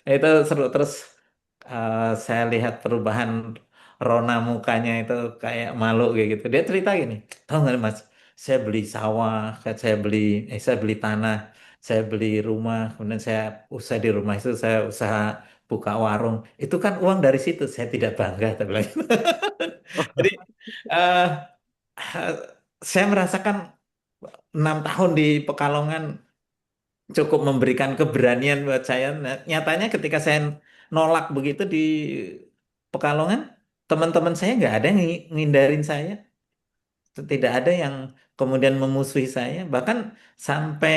itu seru terus saya lihat perubahan Rona mukanya itu kayak malu kayak gitu. Dia cerita gini, tahu nggak Mas? Saya beli sawah, saya beli tanah, saya beli rumah, kemudian saya usaha di rumah itu saya usaha buka warung. Itu kan uang dari situ. Saya tidak bangga, saya bilang. Jadi eh, saya merasakan 6 tahun di Pekalongan cukup memberikan keberanian buat saya. Nah, nyatanya ketika saya nolak begitu di Pekalongan, teman-teman saya nggak ada yang ngindarin saya, tidak ada yang kemudian memusuhi saya. Bahkan sampai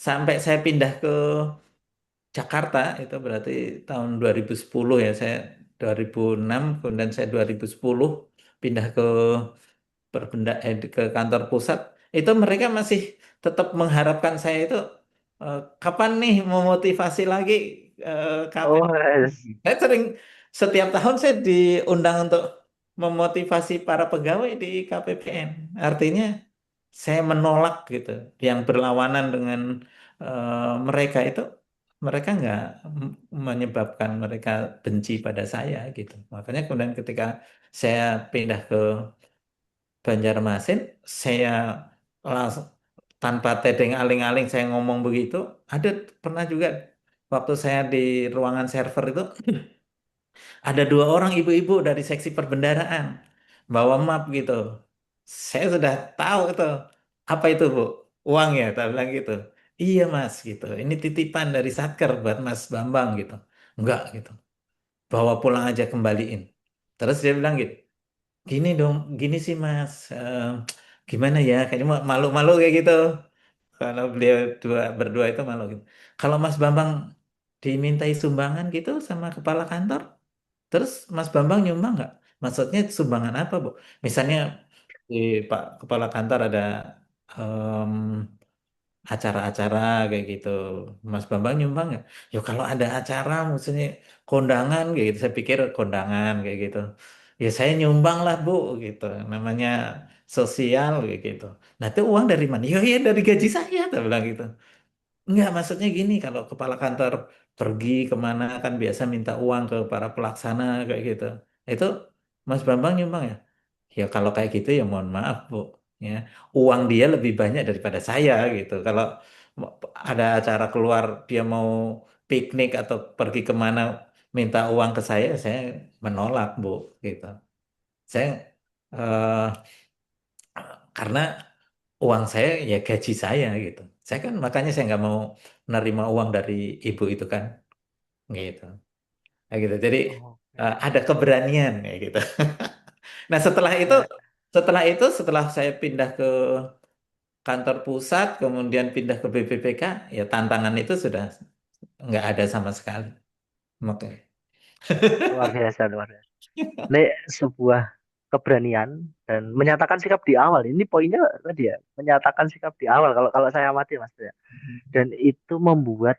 sampai saya pindah ke Jakarta itu berarti tahun 2010 ya, saya 2006 kemudian saya 2010 pindah ke kantor pusat itu mereka masih tetap mengharapkan saya itu kapan nih memotivasi lagi oh, KPP. yes. Saya sering setiap tahun saya diundang untuk memotivasi para pegawai di KPPN. Artinya saya menolak gitu yang berlawanan dengan mereka itu mereka nggak menyebabkan mereka benci pada saya gitu. Makanya kemudian ketika saya pindah ke Banjarmasin, saya langsung tanpa tedeng aling-aling saya ngomong begitu. Ada pernah juga waktu saya di ruangan server itu ada 2 orang ibu-ibu dari seksi perbendaharaan bawa map gitu. Saya sudah tahu itu apa itu Bu? Uang ya, tak bilang gitu. Iya Mas gitu. Ini titipan dari Satker buat Mas Bambang gitu. Enggak gitu. Bawa pulang aja kembaliin. Terus dia bilang gitu. Gini dong, gini sih Mas. Gimana ya? Kayaknya malu-malu kayak gitu. Kalau beliau berdua itu malu gitu. Kalau Mas Bambang dimintai sumbangan gitu sama kepala kantor, terus Mas Bambang nyumbang nggak? Maksudnya sumbangan apa, Bu? Misalnya di Pak Kepala Kantor ada em, acara-acara kayak gitu. Mas Bambang nyumbang nggak? Ya kalau ada acara, maksudnya kondangan kayak gitu. Saya pikir kondangan kayak gitu. Ya saya nyumbang lah, Bu, gitu. Namanya sosial kayak gitu. Nah itu uang dari mana? Ya, ya dari gaji saya, saya bilang gitu. Enggak, maksudnya gini, kalau kepala kantor pergi kemana kan biasa minta uang ke para pelaksana kayak gitu. Itu Mas Bambang nyumbang ya? Ya kalau kayak gitu ya mohon maaf Bu. Ya, uang dia lebih banyak daripada saya gitu. Kalau ada acara keluar dia mau piknik atau pergi kemana minta uang ke saya menolak Bu gitu. Saya eh, karena uang saya ya gaji saya gitu. Saya kan makanya saya nggak mau menerima uang dari ibu itu kan, gitu. Kayak gitu. Jadi Oke. ada keberanian kayak gitu. Nah Ya, setelah saya pindah ke kantor pusat, kemudian pindah ke BPPK, ya tantangan itu sudah nggak ada sama sekali. Oke. luar biasa, luar biasa. Ini sebuah keberanian dan menyatakan sikap di awal. Ini poinnya tadi ya, menyatakan sikap di awal. Kalau kalau saya amati Mas ya. Dan itu membuat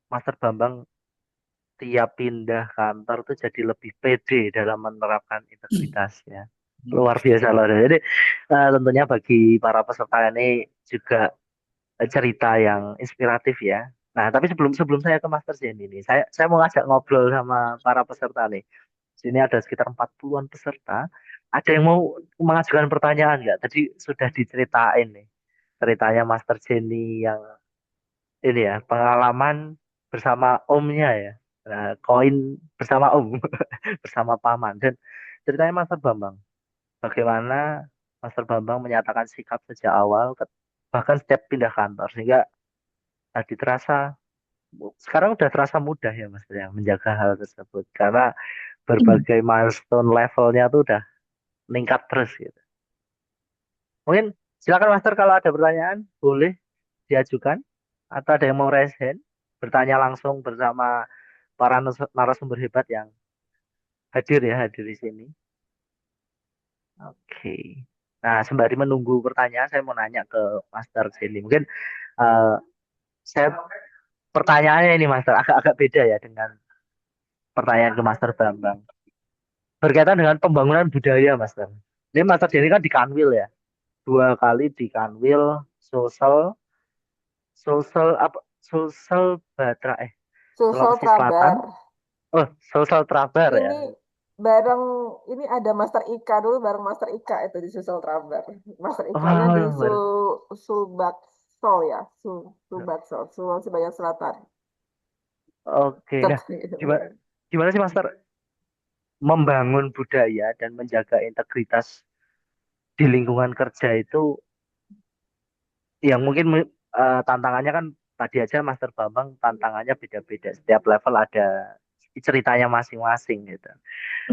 Master Bambang tiap pindah kantor tuh jadi lebih pede dalam menerapkan integritasnya. Luar biasa loh. Jadi tentunya bagi para peserta ini juga cerita yang inspiratif ya. Nah, tapi sebelum sebelum saya ke Master Zen ini, saya mau ngajak ngobrol sama para peserta nih. Sini ada sekitar 40-an peserta. Ada yang mau mengajukan pertanyaan nggak? Tadi sudah diceritain nih ceritanya Master Jenny yang ini ya pengalaman bersama omnya ya. Nah, koin bersama om, bersama paman dan ceritanya Master Bambang. Bagaimana Master Bambang menyatakan sikap sejak awal, bahkan setiap pindah kantor sehingga tadi terasa sekarang udah terasa mudah ya Mas ya menjaga hal tersebut karena berbagai milestone levelnya tuh udah meningkat terus gitu. Mungkin silakan Master kalau ada pertanyaan boleh diajukan atau ada yang mau raise hand bertanya langsung bersama para narasumber hebat yang hadir di sini. Oke. Nah, sembari menunggu pertanyaan, saya mau nanya ke Master Jenny. Mungkin eh, saya pertanyaannya ini Master agak-agak beda ya dengan pertanyaan ke Master Bambang. Berkaitan dengan pembangunan budaya, Master. Ini Master Jenny kan di Kanwil ya. 2 kali di Kanwil, Sulsel, Sulsel apa? Sulsel Batra, Sulsel Sulawesi Selatan. Trabar. Oh, Sulsel Trabar ya. Ini bareng ini ada Master Ika dulu bareng Master Ika itu di Sulsel Trabar. Master Ikanya di Oh, Sulbaksol ya, Sulbaksol, Sulawesi Bagian Selatan. oke. Nah, gimana, gimana sih Master membangun budaya dan menjaga integritas di lingkungan kerja itu yang mungkin tantangannya kan tadi aja Master Bambang tantangannya beda-beda. Setiap level ada ceritanya masing-masing gitu.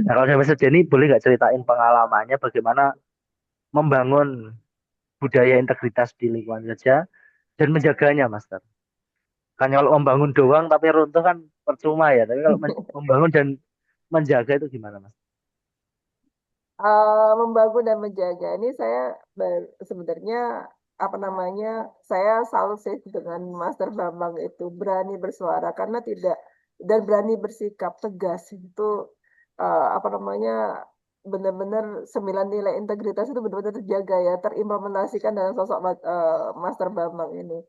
Nah kalau dari Master Jenny boleh nggak ceritain pengalamannya bagaimana membangun budaya integritas di lingkungan kerja dan menjaganya Master. Kan kalau membangun doang tapi runtuh kan percuma ya. Tapi kalau membangun dan menjaga itu gimana Mas? Membangun dan menjaga ini saya sebenarnya apa namanya saya salut sih dengan Master Bambang itu berani bersuara karena tidak dan berani bersikap tegas itu apa namanya benar-benar 9 nilai integritas itu benar-benar terjaga ya terimplementasikan dalam sosok Master Bambang ini.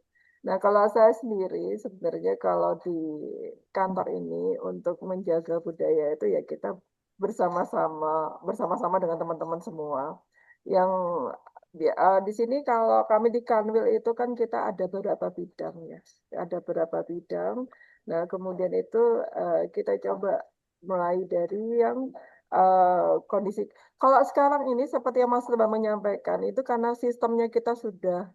Nah kalau saya sendiri sebenarnya kalau di kantor ini untuk menjaga budaya itu ya kita bersama-sama dengan teman-teman semua yang Di sini kalau kami di Kanwil itu kan kita ada beberapa bidang ya, ada beberapa bidang. Nah kemudian itu kita coba mulai dari yang kondisi. Kalau sekarang ini seperti yang Mas Reba menyampaikan itu karena sistemnya kita sudah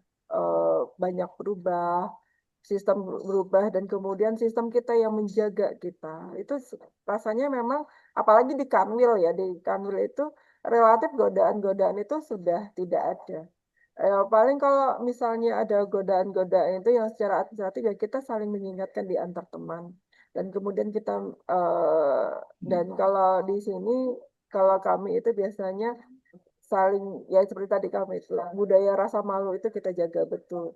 banyak berubah, sistem berubah dan kemudian sistem kita yang menjaga kita itu rasanya memang apalagi di Kanwil ya, di Kanwil itu relatif godaan-godaan itu sudah tidak ada. Paling kalau misalnya ada godaan-godaan itu yang secara administratif ya kita saling mengingatkan di antar teman. Dan kemudian kita eh, dan kalau di sini kalau kami itu biasanya saling ya seperti tadi kami itu budaya rasa malu itu kita jaga betul.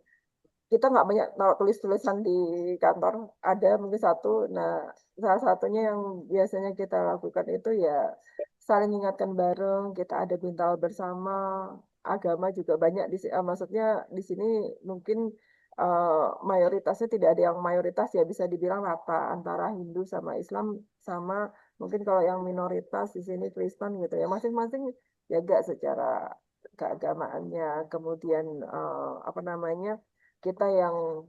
Kita nggak banyak naruh tulis-tulisan di kantor, ada mungkin satu. Nah, salah satunya yang biasanya kita lakukan itu ya saling ingatkan bareng, kita ada bintal bersama, agama juga banyak maksudnya di sini mungkin mayoritasnya tidak ada yang mayoritas ya bisa dibilang rata antara Hindu sama Islam sama mungkin kalau yang minoritas di sini Kristen gitu ya masing-masing jaga secara keagamaannya kemudian apa namanya kita yang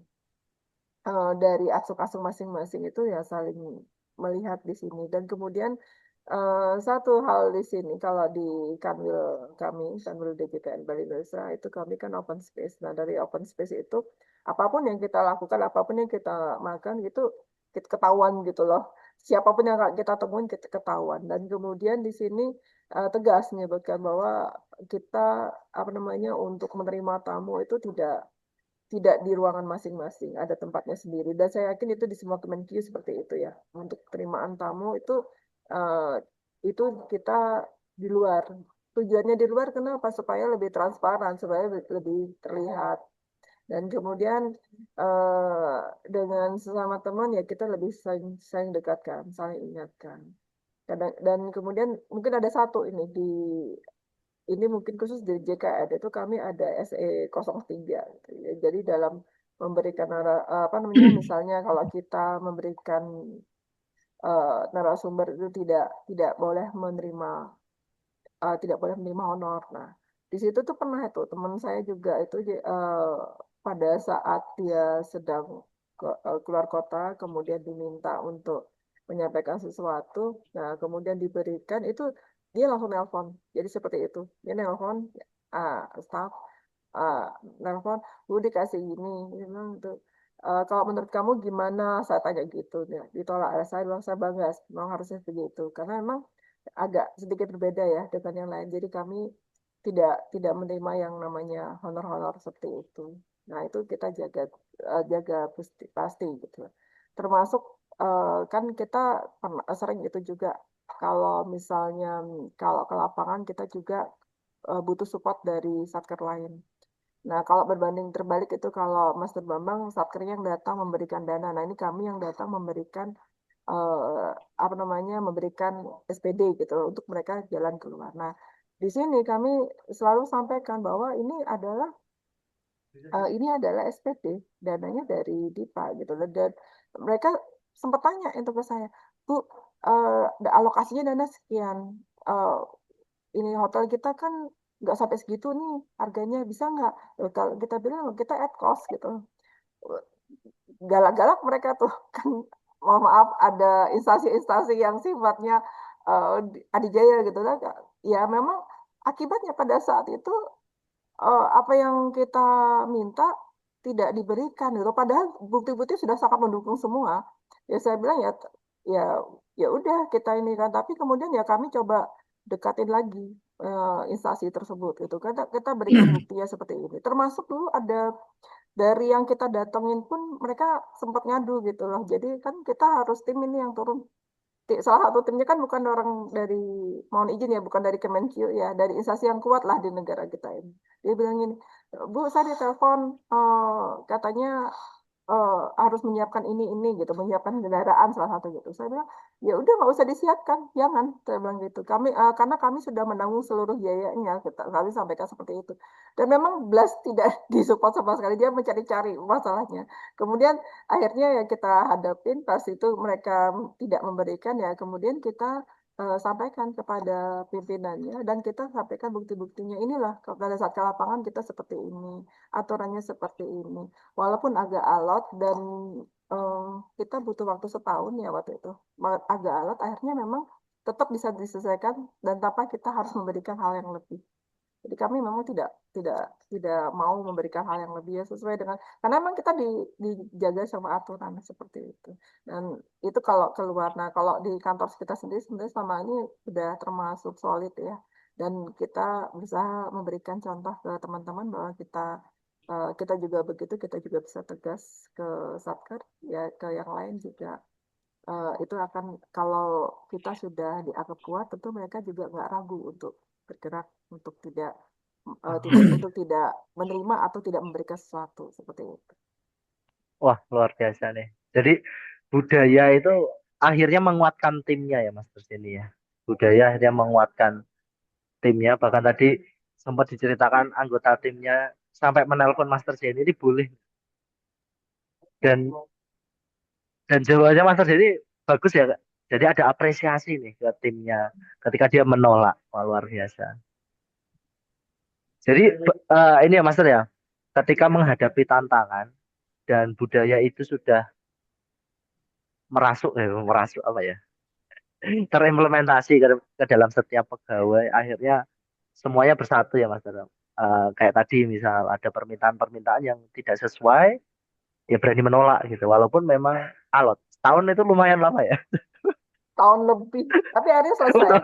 dari asuh-asuh masing-masing itu ya saling melihat di sini dan kemudian satu hal di sini kalau di Kanwil kami Kanwil DGPN Bali Desa itu kami kan open space. Nah dari open space itu apapun yang kita lakukan apapun yang kita makan gitu kita ketahuan gitu loh. Siapapun yang kita temuin kita ketahuan dan kemudian di sini tegas menyebutkan bahwa kita apa namanya untuk menerima tamu itu tidak di ruangan masing-masing, ada tempatnya sendiri. Dan saya yakin itu di semua Kemenkyu seperti itu ya. Untuk penerimaan tamu eh, itu kita di luar. Tujuannya di luar kenapa? Supaya lebih transparan, supaya lebih terlihat. Dan kemudian eh, dengan sesama teman ya kita lebih saling dekatkan, saling ingatkan. Dan kemudian mungkin ada satu ini mungkin khusus di JKN itu kami ada SE03 gitu ya. Jadi dalam memberikan apa namanya misalnya kalau kita memberikan narasumber itu tidak boleh menerima tidak boleh menerima honor. Nah, di situ tuh pernah itu teman saya juga itu pada saat dia sedang keluar kota kemudian diminta untuk menyampaikan sesuatu, nah kemudian diberikan itu dia langsung nelpon. Jadi seperti itu. Dia nelpon staff uh, nelpon, Bu dikasih ini, dia bilang tuh. Kalau menurut kamu gimana? Saya tanya gitu. Ya, ditolak. Saya bilang saya bangga, memang harusnya begitu. Karena memang agak sedikit berbeda ya dengan yang lain. Jadi kami tidak menerima yang namanya honor-honor seperti itu. Nah itu kita jaga pasti gitu. Termasuk kan kita sering itu juga kalau misalnya kalau ke lapangan kita juga butuh support dari satker lain. Nah, kalau berbanding terbalik itu kalau Mas Bambang satkernya yang datang memberikan dana. Nah, ini kami yang datang memberikan apa namanya memberikan SPD gitu untuk mereka jalan keluar. Nah, di sini kami selalu sampaikan bahwa ini adalah SPD, dananya dari DIPA gitu loh. Dan mereka sempat tanya itu ke saya, Bu, alokasinya dana sekian. Eh, ini hotel kita kan nggak sampai segitu nih harganya bisa nggak. Kalau kita bilang kita at cost gitu galak-galak mereka tuh kan mohon maaf ada instansi-instansi yang sifatnya adijaya gitu kan ya memang akibatnya pada saat itu apa yang kita minta tidak diberikan gitu padahal bukti-bukti sudah sangat mendukung semua ya saya bilang ya ya udah kita ini kan tapi kemudian ya kami coba dekatin lagi instansi tersebut gitu kita berikan buktinya seperti ini termasuk dulu ada dari yang kita datengin pun mereka sempat ngadu gitu loh. Jadi kan kita harus tim ini yang turun. Salah satu timnya kan bukan orang dari mohon izin ya, bukan dari Kemenkyu ya, dari instansi yang kuat lah di negara kita ini. Dia bilang gini, Bu, saya ditelepon katanya harus menyiapkan ini gitu, menyiapkan kendaraan salah satu gitu. Saya bilang, ya udah nggak usah disiapkan, jangan. Saya bilang gitu. Karena kami sudah menanggung seluruh biayanya, kami sampaikan seperti itu. Dan memang Blast tidak disupport sama sekali, dia mencari-cari masalahnya. Kemudian akhirnya ya kita hadapin, pas itu mereka tidak memberikan ya, kemudian kita sampaikan kepada pimpinannya dan kita sampaikan bukti-buktinya. Inilah pada saat ke lapangan kita seperti ini, aturannya seperti ini. Walaupun agak alot dan kita butuh waktu setahun ya waktu itu. Agak alot, akhirnya memang tetap bisa diselesaikan dan tanpa kita harus memberikan hal yang lebih. Jadi kami memang tidak mau memberikan hal yang lebih ya sesuai dengan karena memang kita dijaga sama aturan seperti itu. Dan itu kalau keluar. Nah, kalau di kantor kita sendiri sebenarnya selama ini sudah termasuk solid ya. Dan kita bisa memberikan contoh ke teman-teman bahwa kita juga begitu, kita juga bisa tegas ke Satker ya, ke yang lain juga. Itu akan kalau kita sudah dianggap kuat, tentu mereka juga nggak ragu untuk bergerak untuk untuk tidak menerima atau tidak memberikan sesuatu seperti itu. Wah, luar biasa nih. Jadi budaya itu akhirnya menguatkan timnya ya, Mas Tersini ya. Budaya akhirnya menguatkan timnya. Bahkan tadi sempat diceritakan anggota timnya sampai menelpon Master Jenny ini boleh. Dan jawabannya Master Jenny bagus ya, Kak. Jadi ada apresiasi nih ke timnya ketika dia menolak. Wah, luar biasa. Jadi ini ya Master ya, ketika menghadapi tantangan dan budaya itu sudah merasuk apa ya, terimplementasi ke dalam setiap pegawai, akhirnya semuanya bersatu ya Master. Kayak tadi misal ada permintaan-permintaan yang tidak sesuai, ya berani menolak gitu, walaupun memang alot. Setahun itu lumayan lama ya. Tahun lebih, tapi akhirnya selesai.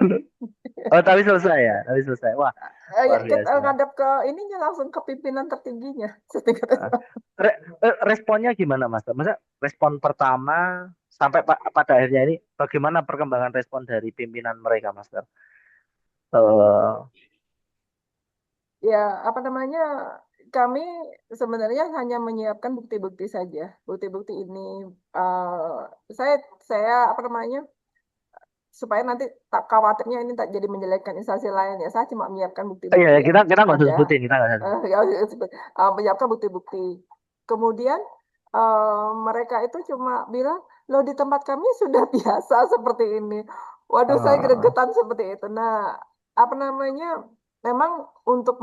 Oh, tapi selesai ya, tapi selesai. Wah, luar Kita biasa. ngadap ke ininya langsung ke pimpinan tertingginya. Responnya gimana Mas? Masa respon pertama sampai pada akhirnya ini bagaimana perkembangan respon dari pimpinan mereka Mas? Ya, apa namanya? Kami sebenarnya hanya menyiapkan bukti-bukti saja. Bukti-bukti ini saya apa namanya? Supaya nanti tak khawatirnya ini tak jadi menjelekkan instansi lain ya. Saya cuma menyiapkan Iya, bukti-bukti yang kita nggak usah ada. sebutin, kita nggak usah sebutin. Menyiapkan bukti-bukti. Kemudian mereka itu cuma bilang, loh di tempat kami sudah biasa seperti ini. Waduh, saya gregetan seperti itu. Nah, apa namanya? Memang untuk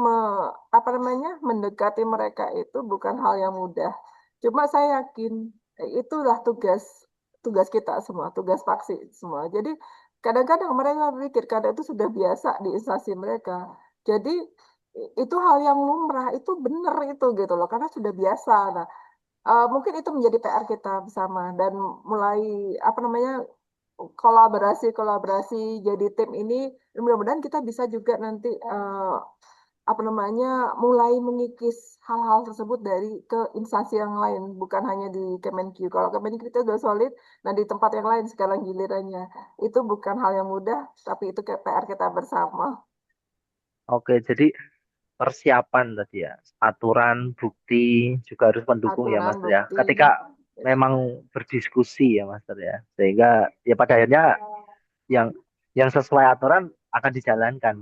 apa namanya mendekati mereka itu bukan hal yang mudah. Cuma saya yakin itulah tugas kita semua, tugas faksi semua. Jadi kadang-kadang mereka berpikir karena itu sudah biasa di instansi mereka. Jadi itu hal yang lumrah, itu benar itu gitu loh, karena sudah biasa. Nah, mungkin itu menjadi PR kita bersama dan mulai apa namanya kolaborasi jadi tim ini mudah-mudahan kita bisa juga nanti apa namanya mulai mengikis hal-hal tersebut dari ke instansi yang lain bukan hanya di Kemenq. Kalau Kemenq kita sudah solid, nah di tempat yang lain sekarang gilirannya itu bukan hal yang mudah, tapi itu PR kita bersama. Oke, jadi persiapan tadi ya, aturan, bukti juga harus mendukung ya Aturan, Mas ya. bukti. Ketika memang berdiskusi ya Mas ya, sehingga ya pada akhirnya yang sesuai aturan akan dijalankan.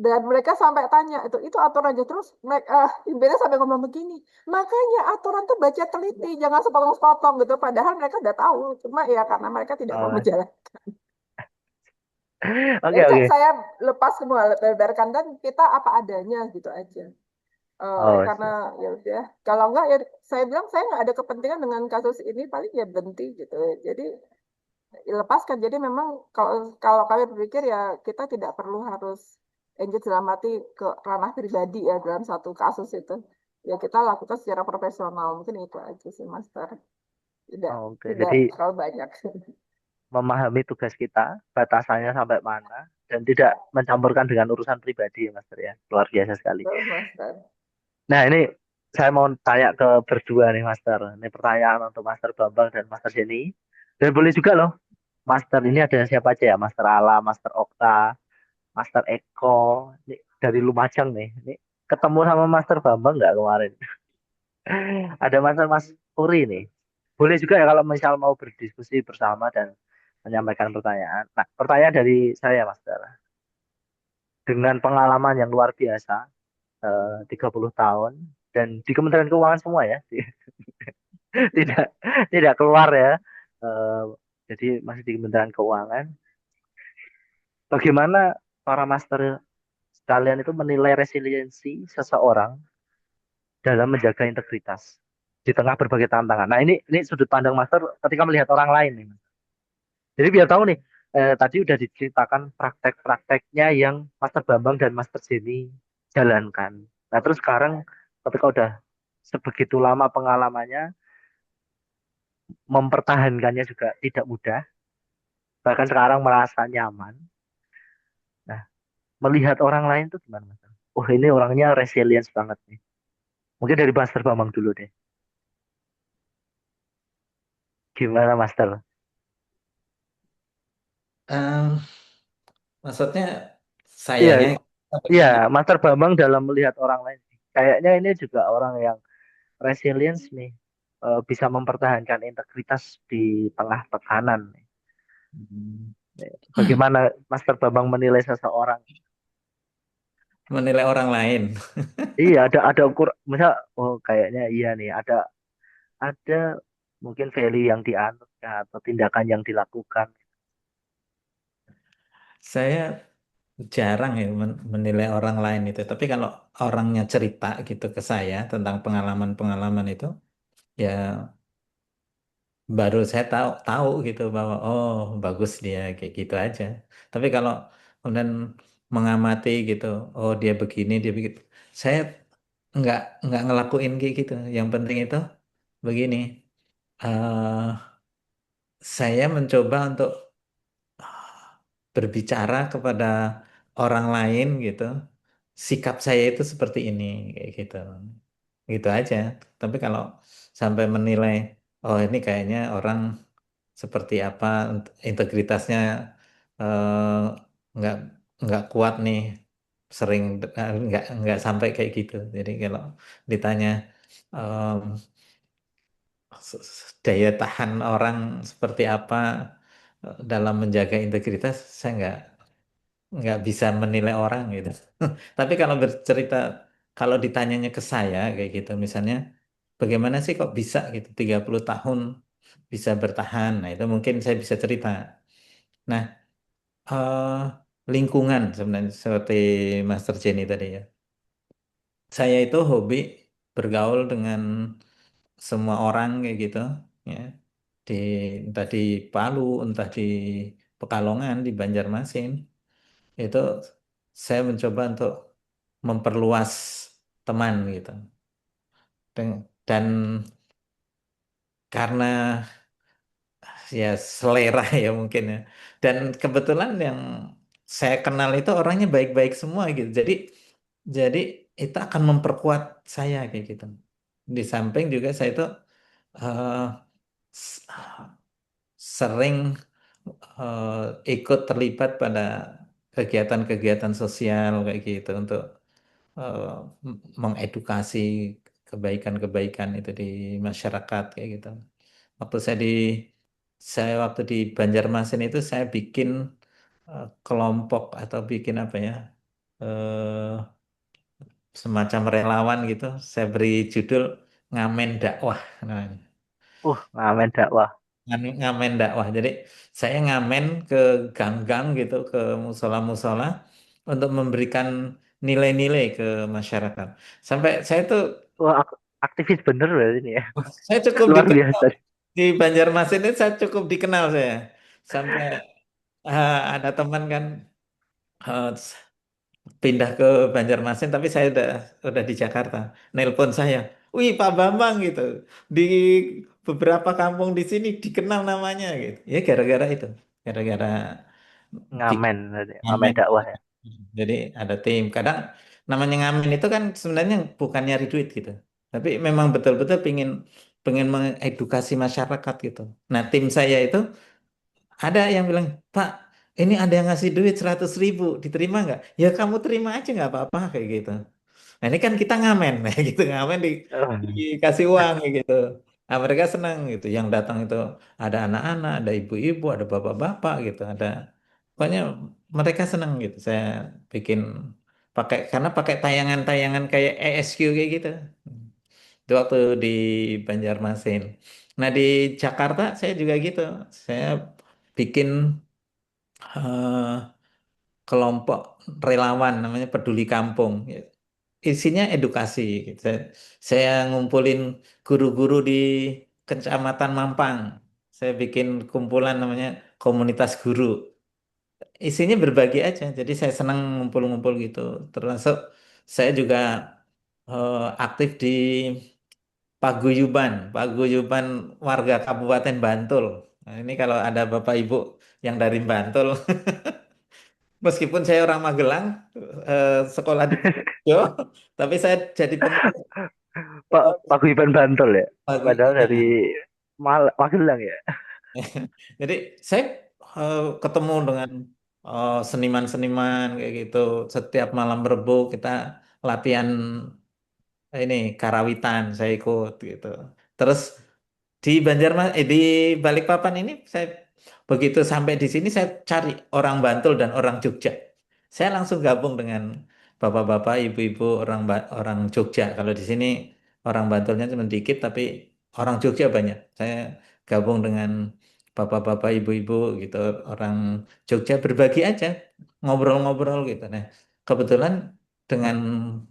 Dan mereka sampai tanya itu aturan aja terus mereka ibaratnya sampai ngomong begini, makanya aturan tuh baca teliti, jangan sepotong-sepotong gitu. Padahal mereka udah tahu, cuma ya karena mereka tidak mau menjalankan. Oke, oke. Saya lepas semua, lebarkan dan kita apa adanya gitu aja. Karena ya udah, kalau enggak ya saya bilang saya nggak ada kepentingan dengan kasus ini, paling ya berhenti gitu. Jadi lepaskan. Jadi memang kalau kami berpikir ya kita tidak perlu harus engage dalam arti ke ranah pribadi ya dalam satu kasus itu. Ya kita lakukan secara profesional. Mungkin itu aja sih Master. Tidak Jadi terlalu banyak. memahami tugas kita, batasannya sampai mana, dan tidak mencampurkan dengan urusan pribadi, Master ya. Luar biasa sekali. Betul, Master. Nah, ini saya mau tanya ke berdua nih, Master. Ini pertanyaan untuk Master Bambang dan Master Jenny. Dan boleh juga loh, Master ini ada siapa aja ya? Master Ala, Master Okta, Master Eko. Ini dari Lumajang nih. Ini ketemu sama Master Bambang nggak kemarin? Ada Master Mas Uri nih. Boleh juga ya kalau misal mau berdiskusi bersama dan menyampaikan pertanyaan. Nah, pertanyaan dari saya, Mas Dara. Dengan pengalaman yang luar biasa, 30 tahun, dan di Kementerian Keuangan semua ya, tidak keluar ya. Jadi masih di Kementerian Keuangan. Bagaimana para master sekalian itu menilai resiliensi seseorang dalam menjaga integritas di tengah berbagai tantangan. Nah, ini sudut pandang master ketika melihat orang lain nih. Jadi biar tahu nih, tadi udah diceritakan praktek-prakteknya yang Master Bambang dan Master Jenny jalankan. Nah, terus sekarang ketika udah sebegitu lama pengalamannya, mempertahankannya juga tidak mudah. Bahkan sekarang merasa nyaman. Nah, melihat orang lain tuh gimana, Mas? Oh, ini orangnya resilience banget nih. Mungkin dari Master Bambang dulu deh. Gimana, Master? Em, maksudnya Iya, sayanya iya, gimana? Master Bambang dalam melihat orang lain. Kayaknya ini juga orang yang resilience nih, bisa mempertahankan integritas di tengah tekanan nih. Hmm. Bagaimana Master Bambang menilai seseorang? Menilai orang lain. Iya, ada ukur, misal, oh kayaknya iya nih, ada mungkin value yang dianut ya, atau tindakan yang dilakukan. Saya jarang ya menilai orang lain itu. Tapi kalau orangnya cerita gitu ke saya tentang pengalaman-pengalaman itu, ya baru saya tahu tahu gitu bahwa oh bagus dia kayak gitu aja. Tapi kalau kemudian mengamati gitu, oh dia begini dia begitu, saya nggak nggak ngelakuin kayak gitu. Yang penting itu begini, eh saya mencoba untuk berbicara kepada orang lain gitu. Sikap saya itu seperti ini kayak gitu. Gitu aja. Tapi kalau sampai menilai oh ini kayaknya orang seperti apa integritasnya eh, nggak nggak kuat nih sering nggak sampai kayak gitu. Jadi kalau ditanya em, daya tahan orang seperti apa dalam menjaga integritas, saya nggak bisa menilai orang gitu. Tapi kalau bercerita, kalau ditanyanya ke saya kayak gitu, misalnya, bagaimana sih kok bisa gitu 30 tahun bisa bertahan? Nah itu mungkin saya bisa cerita. Nah, eh, lingkungan sebenarnya seperti Master Jenny tadi ya. Saya itu hobi bergaul dengan semua orang kayak gitu, ya. Di entah di Palu, entah di Pekalongan, di Banjarmasin. Itu saya mencoba untuk memperluas teman gitu. Dan karena ya selera ya mungkin ya. Dan kebetulan yang saya kenal itu orangnya baik-baik semua gitu. Jadi itu akan memperkuat saya kayak gitu. Di samping juga saya itu eh, s- sering eh, ikut terlibat pada kegiatan-kegiatan sosial kayak gitu untuk eh, mengedukasi kebaikan-kebaikan itu di masyarakat kayak gitu. Waktu waktu di Banjarmasin itu saya bikin kelompok atau bikin apa ya semacam relawan gitu. Saya beri judul Ngamen Dakwah namanya. Ngamen dakwah. Ngamen dakwah. Jadi saya ngamen ke gang-gang gitu, ke musola-musola untuk memberikan nilai-nilai ke masyarakat. Sampai saya tuh Wah, aktivis bener berarti ini ya. saya cukup Luar dikenal biasa. di Banjarmasin ini saya cukup dikenal saya. Sampai ada teman kan eh, pindah ke Banjarmasin tapi saya udah di Jakarta. Nelpon saya. Wih, Pak Bambang gitu. Di beberapa kampung di sini dikenal namanya gitu. Ya gara-gara itu. Gara-gara Ngamen bikin berarti. Ngamen ngamen. dakwah ya. Jadi ada tim. Kadang namanya ngamen itu kan sebenarnya bukan nyari duit gitu. Tapi memang betul-betul pengen mengedukasi masyarakat gitu. Nah, tim saya itu ada yang bilang, Pak, ini ada yang ngasih duit 100.000, diterima nggak? Ya kamu terima aja nggak apa-apa kayak gitu. Nah ini kan kita ngamen, nah gitu ngamen Oh, dikasih uang kayak gitu. Nah mereka senang gitu. Yang datang itu ada anak-anak, ada ibu-ibu, ada bapak-bapak gitu, ada pokoknya mereka senang gitu. Saya bikin karena pakai tayangan-tayangan kayak ESQ kayak gitu. Itu waktu di Banjarmasin. Nah di Jakarta saya juga gitu. Saya bikin kelompok relawan namanya Peduli Kampung. Isinya edukasi. Saya ngumpulin guru-guru di Kecamatan Mampang. Saya bikin kumpulan namanya Komunitas Guru. Isinya berbagi aja. Jadi saya senang ngumpul-ngumpul gitu. Termasuk saya juga aktif di paguyuban warga Kabupaten Bantul. Nah, ini kalau ada Bapak Ibu yang dari Bantul, meskipun saya orang Magelang, sekolah di Sidoarjo, tapi saya jadi pengurus Paguyuban Bantul ya. Padahal paguyuban. dari Magelang ya. Jadi saya ketemu dengan seniman-seniman kayak gitu. Setiap malam Rebo kita latihan ini karawitan, saya ikut gitu. Terus di Balikpapan ini saya begitu sampai di sini saya cari orang Bantul dan orang Jogja. Saya langsung gabung dengan bapak-bapak, ibu-ibu orang Jogja. Kalau di sini orang Bantulnya cuma dikit tapi orang Jogja banyak. Saya gabung dengan bapak-bapak, ibu-ibu gitu orang Jogja berbagi aja, ngobrol-ngobrol gitu. Nah, kebetulan dengan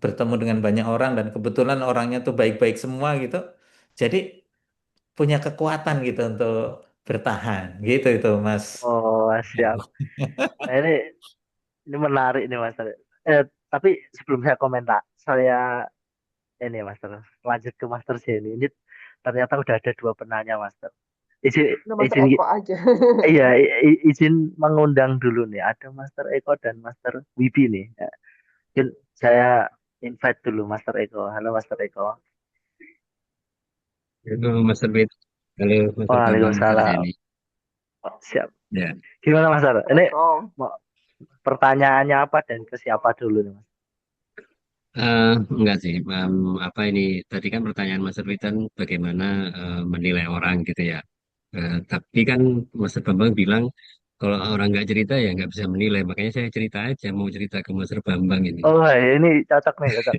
bertemu dengan banyak orang dan kebetulan orangnya tuh baik-baik semua gitu. Jadi punya kekuatan gitu untuk bertahan gitu itu Mas. Oh, siap. Nah, ini menarik nih Mas. Tapi sebelum saya komentar, saya ini Master, lanjut ke Master Jenny. Ini ternyata udah ada dua penanya Master. Izin, Nah, Master izin, Eko aja. iya, izin mengundang dulu nih. Ada Master Eko dan Master Wibi nih. Ya, mungkin saya invite dulu Master Eko. Halo Master Eko. Halo Mas Terbit, halo Mas Bambang, Mas Waalaikumsalam. Arjani. Oh, siap. Ya, Gimana Master? Ini Assalamualaikum. pertanyaannya apa dan ke siapa dulu nih Mas? enggak sih. Apa ini tadi kan pertanyaan Mas Terbit kan bagaimana menilai orang gitu ya. Tapi kan Mas Bambang bilang kalau orang nggak cerita ya nggak bisa menilai. Makanya saya cerita aja, mau cerita ke Mas Bambang ini. Oh, ini cocok nih, cocok.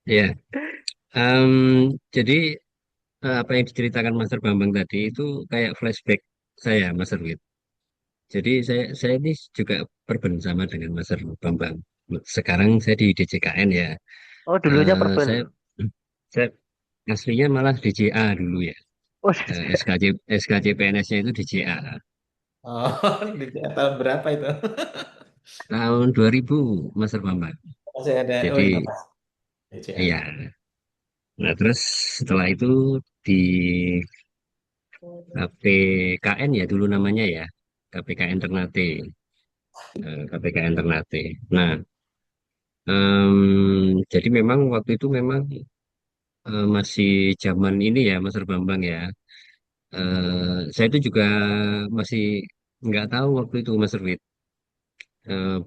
Ya, jadi apa yang diceritakan Mas Bambang tadi itu kayak flashback saya, Mas Terbit. Jadi saya ini juga berben sama dengan Mas Bambang. Sekarang saya di DJKN ya. Oh, dulunya perben. Saya saya aslinya malah DJA dulu ya. Oh, SKCPNS-nya itu DJA. Oh, di tahun berapa itu? Tahun 2000 Mas Bambang. Masih ada. Oh iya, Jadi Mas. BCA. ya. Nah, terus setelah itu di KPKN ya dulu namanya ya. KPKN Ternate. KPKN Ternate. Nah, jadi memang waktu itu memang masih zaman ini ya Mas Bambang ya. Saya itu juga masih nggak tahu waktu itu Mas Erwin. Eh,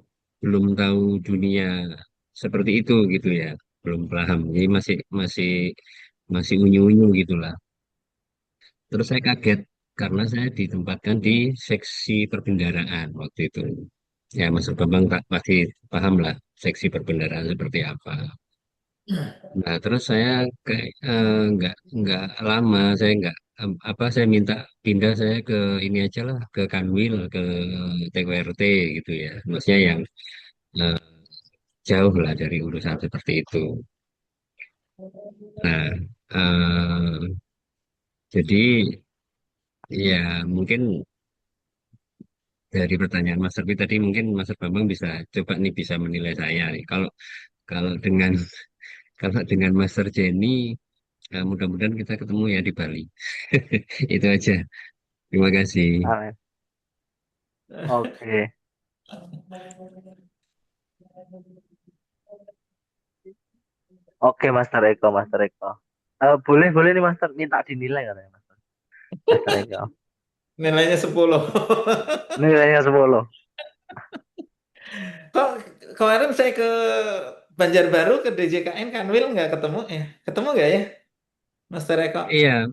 belum tahu dunia seperti itu gitu ya, belum paham. Jadi masih masih masih unyu-unyu gitulah. Terus saya kaget karena saya ditempatkan di seksi perbendaraan waktu itu. Ya Mas Bambang pasti paham lah seksi perbendaraan seperti apa. Nah, terus saya kayak nggak lama, saya nggak apa saya minta pindah saya ke ini aja lah ke Kanwil ke TWRT gitu ya, maksudnya yang eh, jauh lah dari urusan seperti itu. Nah, jadi ya mungkin dari pertanyaan Mas Serpi tadi mungkin Mas Bambang bisa coba nih bisa menilai saya nih. Kalau kalau dengan kalau dengan Master Jenny mudah-mudahan kita ketemu ya di Bali. Itu aja. Terima kasih. amin. Oke. Oke, Master Eko, Master Eko. Boleh, boleh nih, Master. Minta dinilai katanya, Master. Master Eko. Nilainya 10. Nilainya 10. Kok kemarin saya ke Banjarbaru ke DJKN Kanwil nggak ketemu ya? Ketemu nggak ya, Mas Tereko? Iya,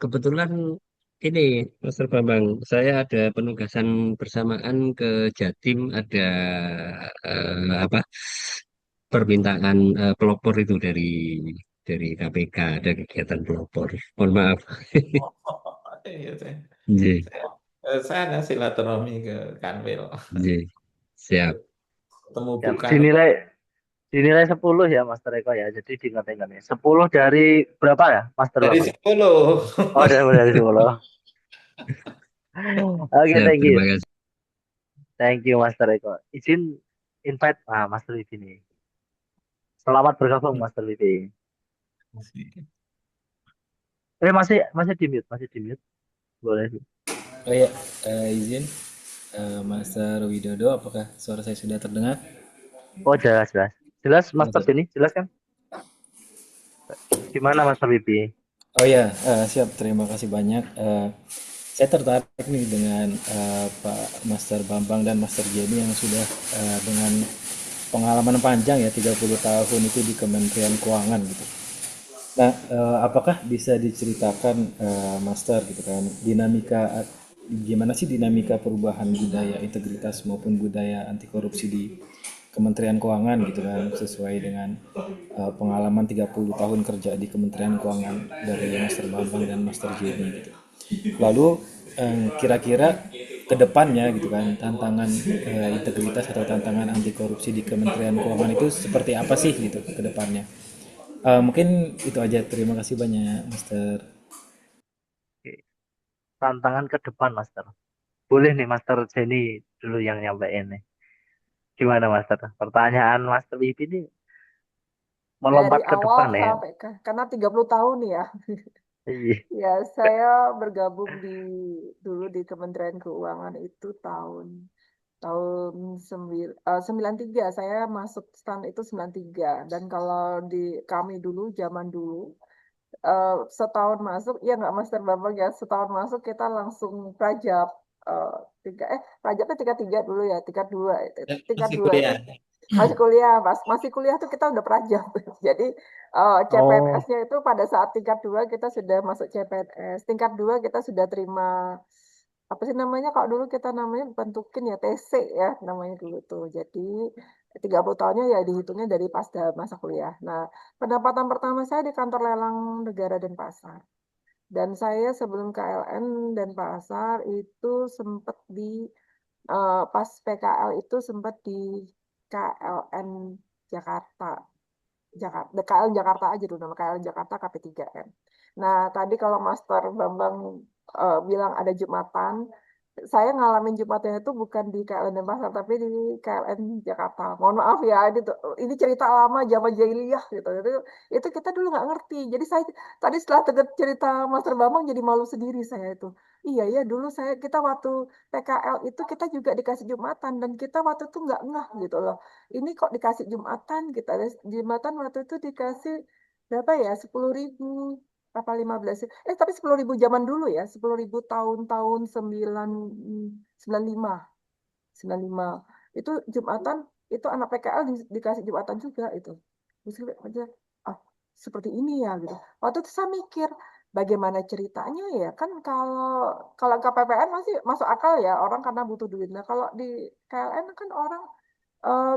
kebetulan ini, Mas Bambang, saya ada penugasan bersamaan ke Jatim, ada apa permintaan pelopor itu dari KPK, ada kegiatan pelopor. Mohon maaf. Iya, saya. Iya. Sana silaturahmi ke Kanwil. Iya, siap. Ketemu Ya, bukan dinilai 10 ya Master Eko ya. Jadi diingat-ingat ya. 10 dari berapa ya Master dari Bambang? 10. Oh, dari 10. Oke, Siap, thank terima you. kasih. Thank you Master Eko. Izin invite Master Wibi nih. Selamat bergabung Master Wibi. Masih masih di mute. Boleh. Oh ya, izin Master Widodo, apakah suara saya sudah terdengar? Oh, jelas, jelas. Jelas Master Master. ini, jelas kan? Gimana Master Wibi? Oh ya, siap. Terima kasih banyak. Saya tertarik nih dengan Pak Master Bambang dan Master Jenny yang sudah dengan pengalaman panjang ya 30 tahun itu di Kementerian Keuangan gitu. Nah, apakah bisa diceritakan Master gitu kan dinamika gimana sih dinamika perubahan budaya integritas maupun budaya anti korupsi di Kementerian Keuangan gitu kan sesuai dengan pengalaman 30 tahun kerja di Kementerian Keuangan dari Master Bambang dan Master Jenny gitu. Lalu kira-kira ke depannya gitu kan tantangan integritas atau tantangan anti korupsi di Kementerian Keuangan itu seperti apa sih gitu ke depannya. Mungkin itu aja. Terima kasih banyak, Master. Oke. Tantangan ke depan Master. Boleh nih Master Jenny dulu yang nyampein nih. Gimana Master? Pertanyaan Master Wibi ini Dari melompat ke awal depan ya. sampai karena 30 tahun ya. Iya. Ya, saya bergabung dulu di Kementerian Keuangan itu tahun 93. Saya masuk stan itu 93. Dan kalau di kami dulu zaman dulu setahun masuk, ya nggak Master Bambang ya, setahun masuk kita langsung prajab. eh, Prajabnya tingkat 3 dulu ya, tingkat 2 itu. Tingkat Masih 2 itu kuliah. masih kuliah, masih kuliah tuh kita udah prajab. Jadi Oh, CPNS-nya itu pada saat tingkat 2 kita sudah masuk CPNS. Tingkat 2 kita sudah terima apa sih namanya kalau dulu kita namanya bentukin ya TC ya namanya dulu tuh. Jadi 30 tahunnya ya dihitungnya dari pas masa kuliah. Nah, pendapatan pertama saya di kantor lelang negara dan pasar. Dan saya sebelum KLN dan pasar itu sempat pas PKL itu sempat di KLN Jakarta. KLN Jakarta aja dulu nama KLN Jakarta KP3M. Nah, tadi kalau Master Bambang bilang ada Jumatan, saya ngalamin Jumatnya itu bukan di KLN Denpasar tapi di KLN Jakarta. Mohon maaf ya, ini cerita lama zaman jahiliyah gitu. Itu kita dulu nggak ngerti. Jadi saya tadi setelah dengar cerita Master Bambang jadi malu sendiri saya itu. Iya ya, dulu kita waktu PKL itu kita juga dikasih Jumatan dan kita waktu itu nggak ngeh gitu loh. Ini kok dikasih Jumatan kita Jumatan waktu itu dikasih berapa ya 10.000 apa 15 tapi 10.000 zaman dulu ya 10.000 tahun-tahun 95 itu Jumatan itu anak PKL dikasih Jumatan juga itu terus aja ah seperti ini ya gitu waktu itu saya mikir bagaimana ceritanya ya kan kalau KPPN masih masuk akal ya orang karena butuh duit nah kalau di KLN kan orang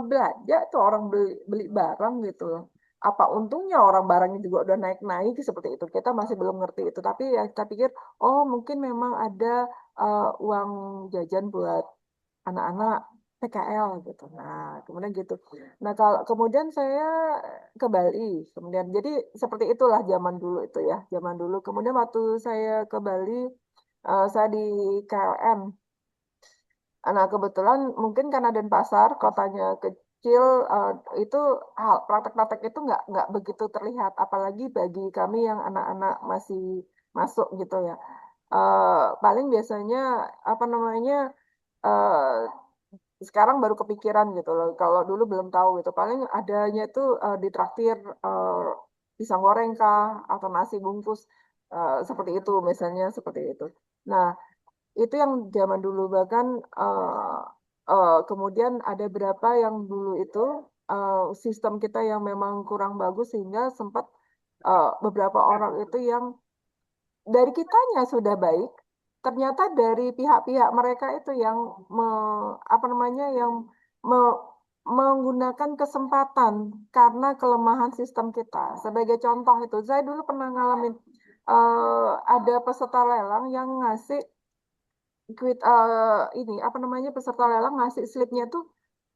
belanja tuh orang beli beli barang gitu loh. Apa untungnya orang barangnya juga udah naik-naik seperti itu. Kita masih belum ngerti itu. Tapi ya kita pikir, oh mungkin memang ada uang jajan buat anak-anak PKL gitu. Nah, kemudian gitu. Nah, kalau kemudian saya ke Bali. Kemudian jadi seperti itulah zaman dulu itu ya, zaman dulu. Kemudian waktu saya ke Bali, saya di KLM. Nah, kebetulan mungkin karena Denpasar kotanya kecil, itu hal praktek-praktek itu nggak begitu terlihat, apalagi bagi kami yang anak-anak masih masuk gitu ya. Paling biasanya apa namanya eh, sekarang baru kepikiran gitu loh. Kalau dulu belum tahu gitu. Paling adanya itu ditraktir pisang goreng kah atau nasi bungkus seperti itu misalnya seperti itu. Nah, itu yang zaman dulu bahkan kemudian ada berapa yang dulu itu sistem kita yang memang kurang bagus sehingga sempat beberapa orang itu yang dari kitanya sudah baik, ternyata dari pihak-pihak mereka itu yang apa namanya yang me- menggunakan kesempatan karena kelemahan sistem kita. Sebagai contoh itu, saya dulu pernah ngalamin ada peserta lelang yang ngasih ini apa namanya peserta lelang ngasih slipnya tuh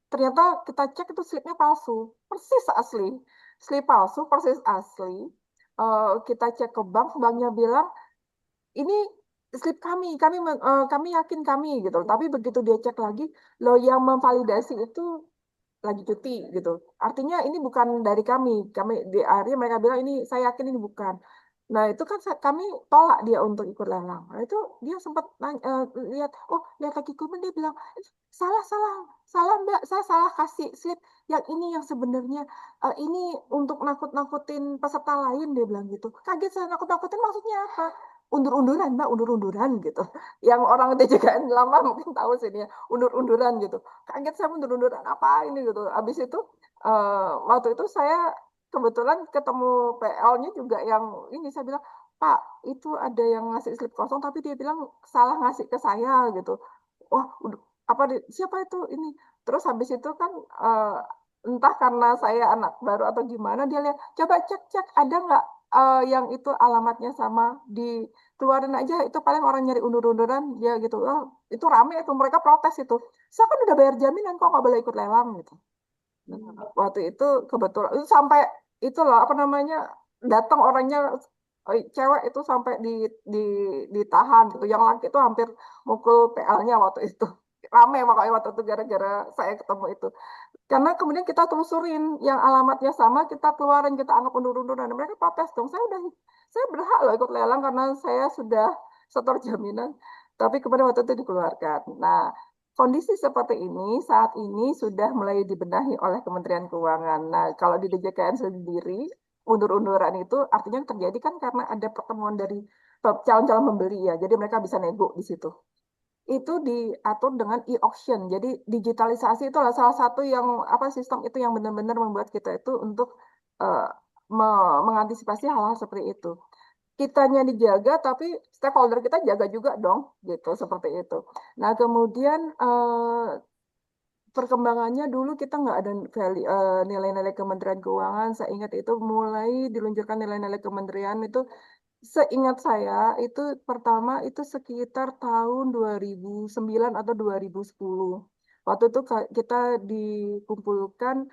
ternyata kita cek itu slipnya palsu, persis asli, slip palsu persis asli. Kita cek ke bank, banknya bilang ini slip kami yakin kami gitu. Tapi begitu dia cek lagi, loh yang memvalidasi itu lagi cuti gitu. Artinya ini bukan dari kami. Di akhirnya mereka bilang ini saya yakin ini bukan. Nah, itu kan kami tolak dia untuk ikut lelang. Nah, itu dia sempat lihat, oh, lihat lagi komen dia bilang, salah, salah, salah Mbak, saya salah kasih slip yang ini yang sebenarnya ini untuk nakut-nakutin peserta lain dia bilang gitu. Kaget saya nakut-nakutin maksudnya apa? Undur-unduran Mbak, undur-unduran gitu. Yang orang TJKN lama mungkin tahu sih ini ya, undur-unduran gitu. Kaget saya undur-unduran apa ini gitu. Habis itu waktu itu saya kebetulan ketemu PL-nya juga yang ini saya bilang, Pak, itu ada yang ngasih slip kosong tapi dia bilang salah ngasih ke saya gitu. Wah, apa siapa itu ini? Terus habis itu kan entah karena saya anak baru atau gimana dia lihat, coba cek ada nggak yang itu alamatnya sama dikeluarin aja itu paling orang nyari undur-unduran ya gitu. Oh, itu rame itu mereka protes itu. Saya kan udah bayar jaminan kok nggak boleh ikut lelang gitu. Nah, waktu itu kebetulan itu sampai itu loh apa namanya datang orangnya cewek itu sampai di ditahan gitu. Yang laki itu hampir mukul PL-nya waktu itu. Rame makanya waktu itu gara-gara saya ketemu itu. Karena kemudian kita telusurin yang alamatnya sama, kita keluarin, kita anggap undur-unduran. Mereka protes dong. Saya berhak loh ikut lelang karena saya sudah setor jaminan. Tapi kemudian waktu itu dikeluarkan. Nah, kondisi seperti ini saat ini sudah mulai dibenahi oleh Kementerian Keuangan. Nah, kalau di DJKN sendiri, undur-unduran itu artinya terjadi kan karena ada pertemuan dari calon-calon pembeli ya. Jadi mereka bisa nego di situ. Itu diatur dengan e-auction. Jadi digitalisasi itu adalah salah satu yang apa sistem itu yang benar-benar membuat kita itu untuk uh, mengantisipasi hal-hal seperti itu. Kitanya dijaga, tapi stakeholder kita jaga juga dong, gitu seperti itu. Nah kemudian perkembangannya dulu kita nggak ada nilai-nilai Kementerian Keuangan. Saya ingat itu mulai diluncurkan nilai-nilai kementerian itu. Seingat saya itu pertama itu sekitar tahun 2009 atau 2010. Waktu itu kita dikumpulkan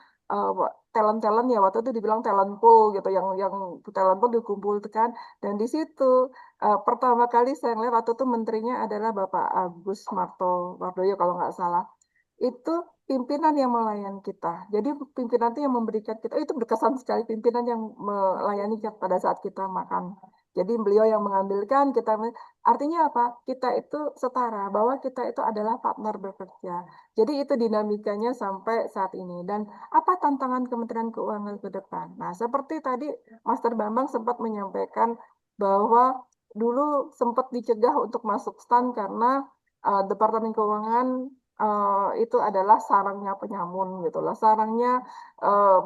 talent-talent ya waktu itu dibilang talent pool gitu yang talent pool dikumpulkan dan di situ pertama kali saya lihat waktu itu menterinya adalah Bapak Agus Martowardoyo kalau nggak salah itu pimpinan yang melayani kita. Jadi pimpinan itu yang memberikan kita, itu berkesan sekali pimpinan yang melayani kita pada saat kita makan. Jadi beliau yang mengambilkan, artinya apa? Kita itu setara, bahwa kita itu adalah partner bekerja. Jadi itu dinamikanya sampai saat ini. Dan apa tantangan Kementerian Keuangan ke depan? Nah, seperti tadi Master Bambang sempat menyampaikan bahwa dulu sempat dicegah untuk masuk STAN karena Departemen Keuangan itu adalah sarangnya penyamun gitu loh. Sarangnya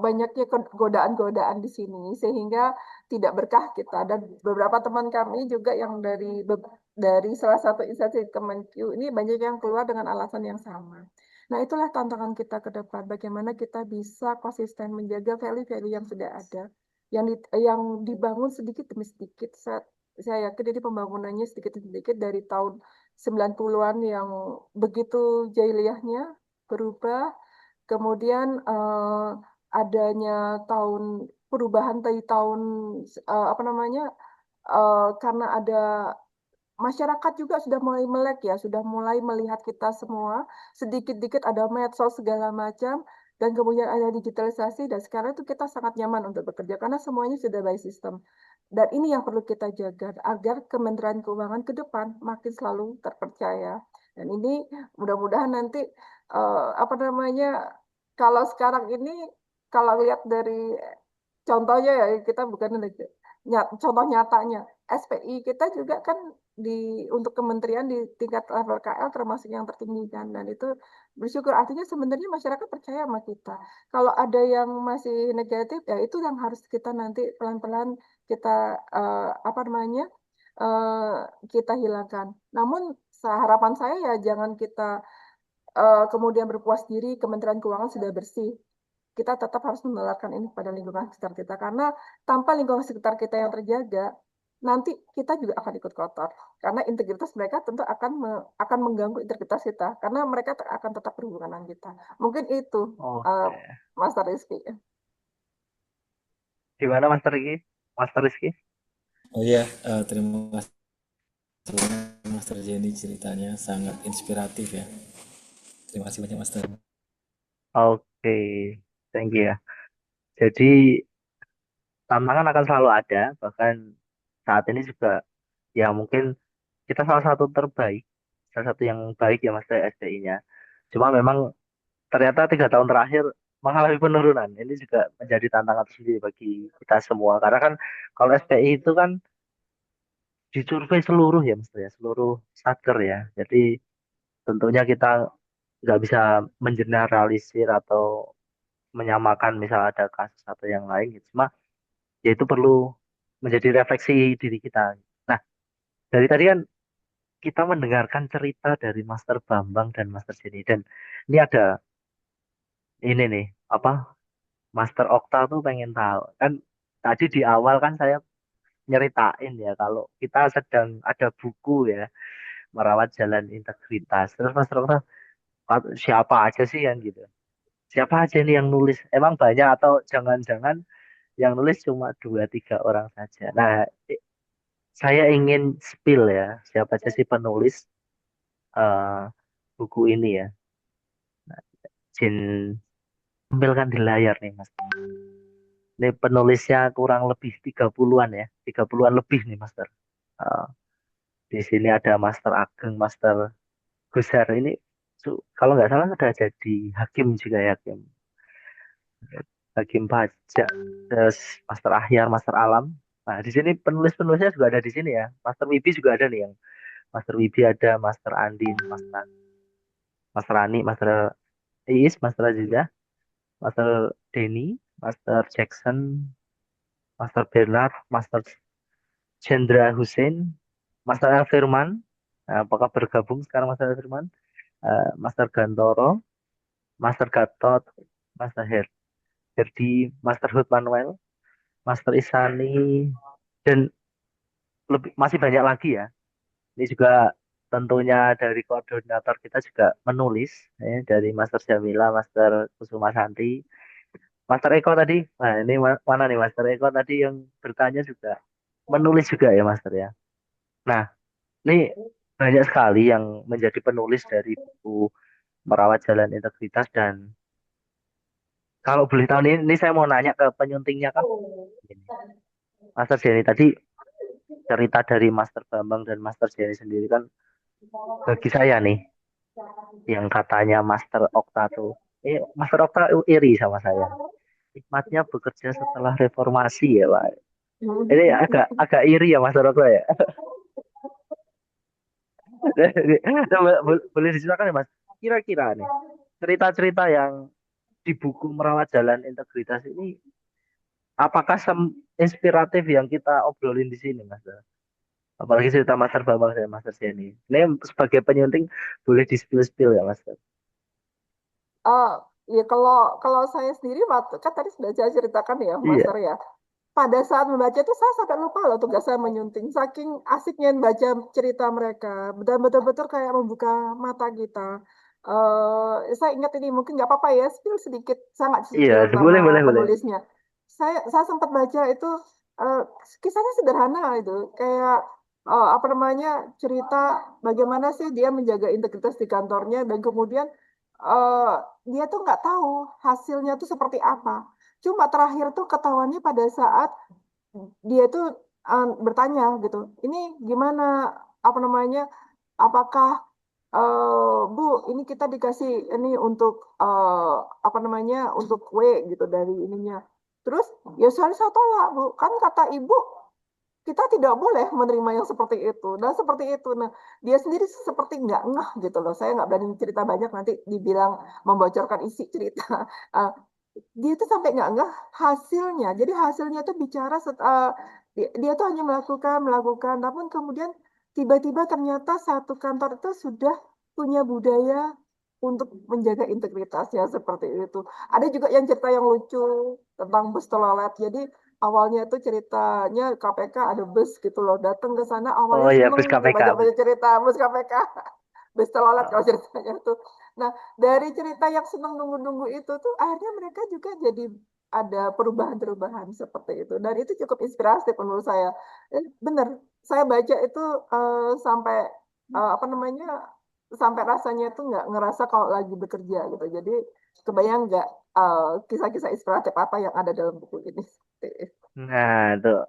banyaknya godaan-godaan di sini sehingga tidak berkah kita dan beberapa teman kami juga yang dari salah satu instansi Kemenq ini banyak yang keluar dengan alasan yang sama. Nah, itulah tantangan kita ke depan. Bagaimana kita bisa konsisten menjaga value-value yang sudah ada, yang dibangun sedikit demi sedikit. Saya yakin ini pembangunannya sedikit demi sedikit dari tahun 90-an yang begitu jahiliyahnya berubah, kemudian adanya perubahan dari tahun apa namanya karena ada masyarakat juga sudah mulai melek ya, sudah mulai melihat kita semua sedikit-dikit ada medsos segala macam dan kemudian ada digitalisasi dan sekarang itu kita sangat nyaman untuk bekerja karena semuanya sudah by system. Dan ini yang perlu kita jaga agar Kementerian Keuangan ke depan makin selalu terpercaya. Dan ini mudah-mudahan nanti apa namanya kalau sekarang ini kalau lihat dari contohnya ya kita bukan contoh nyatanya SPI kita juga kan untuk kementerian di tingkat level KL termasuk yang tertinggi kan dan itu bersyukur artinya sebenarnya masyarakat percaya sama kita. Kalau ada yang masih negatif ya itu yang harus kita nanti pelan-pelan kita apa namanya kita hilangkan. Namun harapan saya ya jangan kita kemudian berpuas diri Kementerian Keuangan sudah bersih. Kita tetap harus menularkan ini pada lingkungan sekitar kita karena tanpa lingkungan sekitar kita yang terjaga nanti kita juga akan ikut kotor. Karena integritas mereka tentu akan mengganggu integritas kita. Karena mereka akan tetap berhubungan dengan kita. Mungkin itu, Oke. Master Rizky. Gimana Master Rizky? Master Rizky? Oh iya, terima kasih Master Jenny, ceritanya sangat inspiratif ya. Terima kasih banyak Master. Oke, thank you ya. Jadi tantangan akan selalu ada, bahkan saat ini juga ya mungkin kita salah satu terbaik, salah satu yang baik ya Mas SDI-nya. Cuma memang ternyata 3 tahun terakhir mengalami penurunan. Ini juga menjadi tantangan tersendiri bagi kita semua. Karena kan kalau SPI itu kan disurvei seluruh ya Mas ya, seluruh satker ya. Jadi tentunya kita nggak bisa mengeneralisir atau menyamakan misal ada kasus atau yang lain gitu. Cuma ya itu perlu menjadi refleksi diri kita. Nah, dari tadi kan kita mendengarkan cerita dari Master Bambang dan Master Jenny dan ini ada ini nih apa Master Okta tuh pengen tahu kan tadi di awal kan saya nyeritain ya kalau kita sedang ada buku ya merawat jalan integritas terus Master Okta siapa aja sih yang gitu siapa aja nih yang nulis emang banyak atau jangan-jangan yang nulis cuma 2-3 orang saja nah saya ingin spill ya siapa aja sih penulis eh, buku ini ya Jin tampilkan di layar nih Mas. Ini penulisnya kurang lebih 30-an ya. 30-an lebih nih Master. Eh, di sini ada Master Ageng, Master Gusar. Ini kalau nggak salah sudah jadi hakim juga ya. Hakim pajak. Terus Master Ahyar, Master Alam. Nah di sini penulis-penulisnya juga ada di sini ya. Master Wibi juga ada nih yang Master Wibi ada, Master Andin, Master Ani, Master Iis, Master Aziza, Master Denny, Master Jackson, Master Bernard, Master Chandra Hussein, Master Firman, apakah bergabung sekarang Master Firman, Master Gantoro, Master Gatot, Master Herdi, Master Hud Manuel, Master Isani, dan masih banyak lagi ya. Ini juga tentunya dari koordinator kita juga menulis, ya, dari Master Jamila, Master Kusuma Santi, Master Eko tadi, nah ini mana nih Master Eko tadi yang bertanya juga menulis juga ya Master ya. Nah, ini banyak sekali yang menjadi penulis dari buku Merawat Jalan Integritas dan kalau boleh tahu ini saya mau nanya ke penyuntingnya kan, ini. Master Jenny tadi cerita dari Master Bambang dan Master Jenny sendiri kan bagi saya nih yang katanya Master Okta tuh, Master Okta iri sama saya. Hikmatnya bekerja setelah reformasi ya Pak. Ini agak agak iri ya Master Okta ya. Boleh diceritakan ya Mas? Kira-kira nih cerita-cerita yang di buku Merawat Jalan Integritas ini apakah inspiratif yang kita obrolin di sini Mas? Apalagi cerita Master Bambang dan Master Jenny. Ini sebagai penyunting boleh di-spill ya Mas? Ya kalau saya sendiri kan tadi sudah saya ceritakan ya, Iya, Master ya. Pada saat membaca itu saya sampai lupa loh tugas saya menyunting. Saking asiknya baca cerita mereka, dan betul-betul kayak membuka mata kita. Saya ingat ini mungkin nggak apa-apa ya, spill sedikit, sangat iya, spill boleh, nama boleh, boleh. penulisnya. Saya sempat baca itu eh, kisahnya sederhana itu, kayak apa namanya cerita bagaimana sih dia menjaga integritas di kantornya dan kemudian eh, dia tuh nggak tahu hasilnya tuh seperti apa. Cuma terakhir tuh ketahuannya pada saat dia itu bertanya gitu, ini gimana apa namanya, apakah Bu, ini kita dikasih ini untuk apa namanya untuk gitu dari ininya. Terus ya saya tolak Bu, kan kata Ibu kita tidak boleh menerima yang seperti itu dan seperti itu. Nah, dia sendiri seperti nggak ngeh gitu loh. Saya nggak berani cerita banyak nanti dibilang membocorkan isi cerita. Eh, dia tuh sampai nggak ngeh hasilnya. Jadi hasilnya tuh bicara dia tuh hanya melakukan, namun kemudian tiba-tiba ternyata satu kantor itu sudah punya budaya untuk menjaga integritasnya seperti itu. Ada juga yang cerita yang lucu tentang bus telolet. Jadi awalnya itu ceritanya KPK ada bus gitu loh, datang ke sana Oh awalnya ya, seneng bus KPK. baca-baca cerita bus KPK, bus telolet kalau Oh, ceritanya tuh. Nah, dari cerita yang seneng nunggu-nunggu itu tuh akhirnya mereka juga jadi ada perubahan-perubahan seperti itu, dan itu cukup inspiratif menurut saya. Bener, saya baca itu sampai apa namanya, sampai rasanya tuh nggak ngerasa kalau lagi bekerja gitu. Jadi kebayang nggak kisah-kisah inspiratif apa yang ada dalam buku ini? nah, tuh.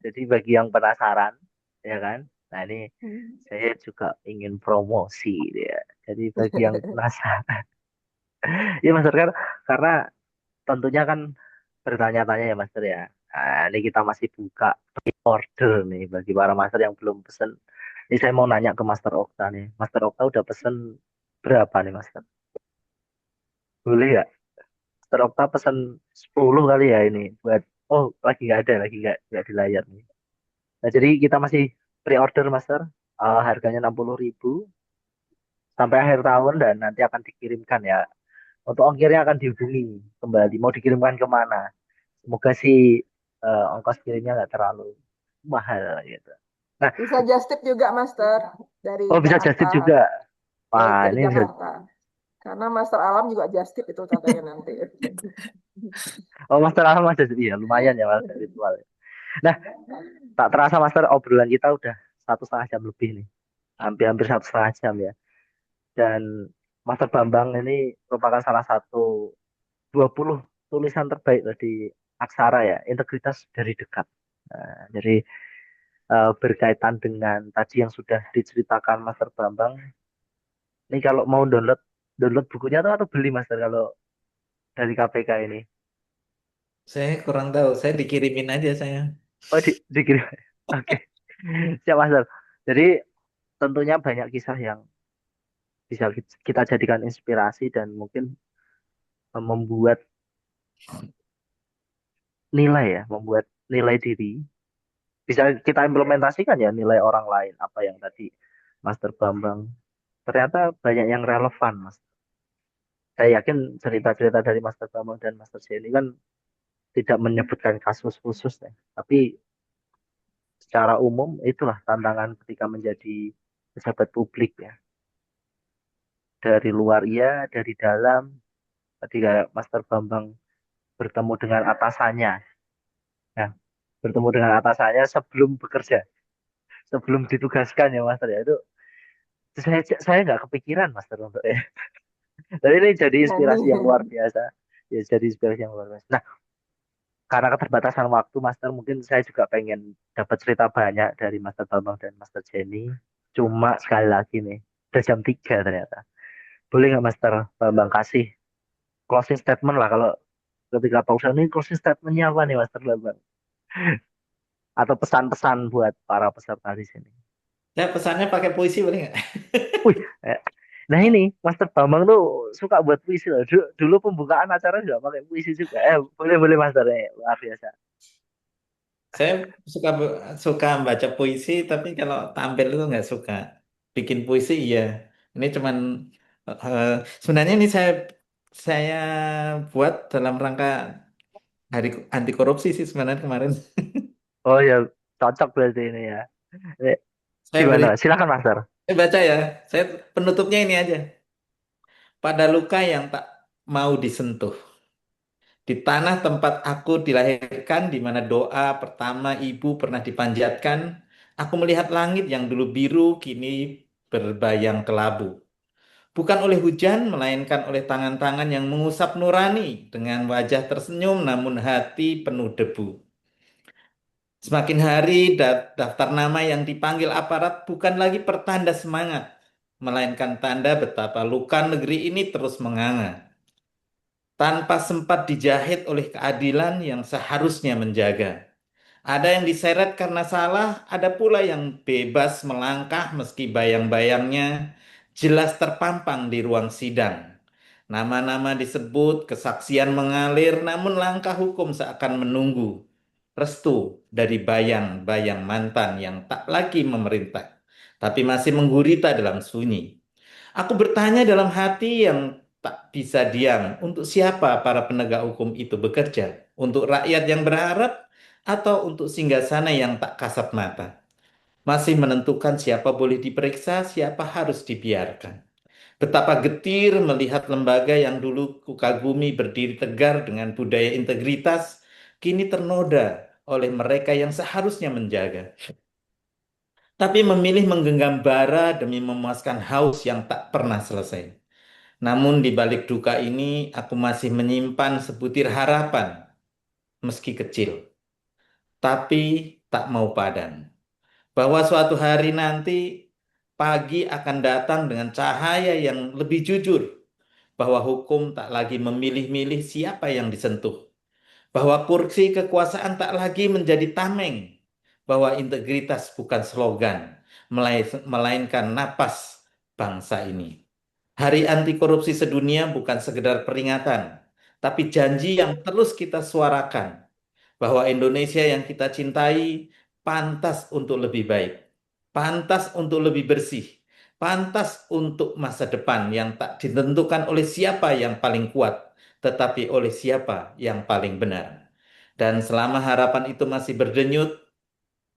Jadi bagi yang penasaran, ya kan? Nah, ini Hmm. saya juga ingin promosi dia. Jadi bagi yang penasaran, ya Master kan, karena tentunya kan bertanya-tanya ya Master ya. Nah, ini kita masih buka order nih bagi para Master yang belum pesen. Ini saya mau nanya ke Master Okta nih. Master Okta udah pesen berapa nih Master? Boleh ya? Master Okta pesen 10 kali ya ini buat. Oh, lagi nggak ada, lagi nggak di layar nih. Nah, jadi kita masih pre-order Master. Harganya 60.000 sampai akhir tahun dan nanti akan dikirimkan ya. Untuk ongkirnya akan dihubungi kembali. Mau dikirimkan kemana? Semoga sih ongkos kirimnya nggak terlalu mahal gitu. Nah, Bisa just tip juga, Master, dari oh bisa just Jakarta. tip juga. Wah, Dari ini bisa. Jakarta. Karena Master Alam juga just tip itu katanya nanti. Oh, Master Alam ada ya, lumayan ya Mas ritual. Nah, tak terasa Master obrolan kita udah 1,5 jam lebih nih. Hampir-hampir 1,5 jam ya. Dan Master Bambang ini merupakan salah satu 20 tulisan terbaik loh di Aksara ya, integritas dari dekat. Nah, jadi berkaitan dengan tadi yang sudah diceritakan Master Bambang, ini kalau mau download download bukunya tuh atau beli Master kalau dari KPK ini? Saya kurang tahu, saya dikirimin aja saya. Oh dikirim. Oke, siap Master. Jadi tentunya banyak kisah yang bisa kita jadikan inspirasi dan mungkin membuat nilai ya, membuat nilai diri bisa kita implementasikan ya nilai orang lain apa yang tadi Master Bambang ternyata banyak yang relevan Mas. Saya yakin cerita-cerita dari Master Bambang dan Master Jenny kan tidak menyebutkan kasus khusus ya, tapi secara umum itulah tantangan ketika menjadi pejabat publik ya. Dari luar iya, dari dalam ketika Master Bambang bertemu dengan atasannya. Nah, bertemu dengan atasannya sebelum bekerja, sebelum ditugaskan ya Master ya. Itu saya nggak kepikiran Master untuk ya. Dan ini jadi Berani. inspirasi yang luar biasa. Ya, jadi inspirasi yang luar biasa. Nah, karena keterbatasan waktu, Master, mungkin saya juga pengen dapat cerita banyak dari Master Bambang dan Master Jenny. Cuma sekali lagi nih, udah jam 3 ternyata. Boleh nggak Master Bambang kasih closing statement lah kalau ketika talk show ini closing statementnya apa nih Master Bambang? Atau pesan-pesan buat para peserta di sini. Saya pesannya pakai puisi boleh nggak? Wih, eh, nah ini Master Bambang tuh suka buat puisi loh. Dulu pembukaan acara juga pakai puisi juga. Boleh boleh Master, luar biasa. Saya suka suka baca puisi, tapi kalau tampil itu nggak suka. Bikin puisi iya. Ini cuman eh, sebenarnya ini saya buat dalam rangka Hari Anti Korupsi sih sebenarnya kemarin. Oh ya, cocok berarti ini ya. Eh, Saya beri, Gimana? Silakan Master. saya baca ya. Saya penutupnya ini aja. Pada luka yang tak mau disentuh. Di tanah tempat aku dilahirkan, di mana doa pertama ibu pernah dipanjatkan, aku melihat langit yang dulu biru, kini berbayang kelabu. Bukan oleh hujan, melainkan oleh tangan-tangan yang mengusap nurani, dengan wajah tersenyum namun hati penuh debu. Semakin hari, daftar nama yang dipanggil aparat bukan lagi pertanda semangat, melainkan tanda betapa luka negeri ini terus menganga tanpa sempat dijahit oleh keadilan yang seharusnya menjaga. Ada yang diseret karena salah, ada pula yang bebas melangkah meski bayang-bayangnya jelas terpampang di ruang sidang. Nama-nama disebut, kesaksian mengalir, namun langkah hukum seakan menunggu. Restu dari bayang-bayang mantan yang tak lagi memerintah, tapi masih menggurita dalam sunyi. Aku bertanya dalam hati yang tak bisa diam, untuk siapa para penegak hukum itu bekerja? Untuk rakyat yang berharap atau untuk singgasana yang tak kasat mata. Masih menentukan siapa boleh diperiksa, siapa harus dibiarkan. Betapa getir melihat lembaga yang dulu kukagumi berdiri tegar dengan budaya integritas, kini ternoda oleh mereka yang seharusnya menjaga. Tapi memilih menggenggam bara demi memuaskan haus yang tak pernah selesai. Namun di balik duka ini, aku masih menyimpan sebutir harapan, meski kecil, tapi tak mau padam. Bahwa suatu hari nanti, pagi akan datang dengan cahaya yang lebih jujur, bahwa hukum tak lagi memilih-milih siapa yang disentuh, bahwa kursi kekuasaan tak lagi menjadi tameng, bahwa integritas bukan slogan, melainkan napas bangsa ini. Hari anti korupsi sedunia bukan sekedar peringatan, tapi janji yang terus kita suarakan, bahwa Indonesia yang kita cintai pantas untuk lebih baik, pantas untuk lebih bersih, pantas untuk masa depan yang tak ditentukan oleh siapa yang paling kuat, tetapi oleh siapa yang paling benar. Dan selama harapan itu masih berdenyut,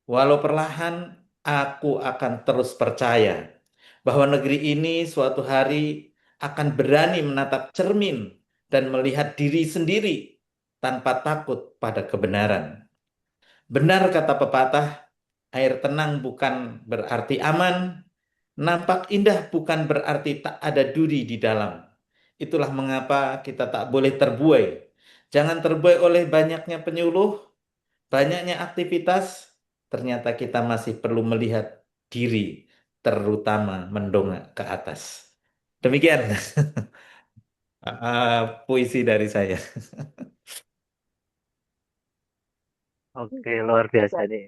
walau perlahan, aku akan terus percaya bahwa negeri ini suatu hari akan berani menatap cermin dan melihat diri sendiri tanpa takut pada kebenaran. Benar kata pepatah, air tenang bukan berarti aman, nampak indah bukan berarti tak ada duri di dalam. Itulah mengapa kita tak boleh terbuai. Jangan terbuai oleh banyaknya penyuluh, banyaknya aktivitas, ternyata kita masih perlu melihat diri, terutama mendongak ke atas. Demikian puisi dari saya. Oke, luar biasa Oke. nih.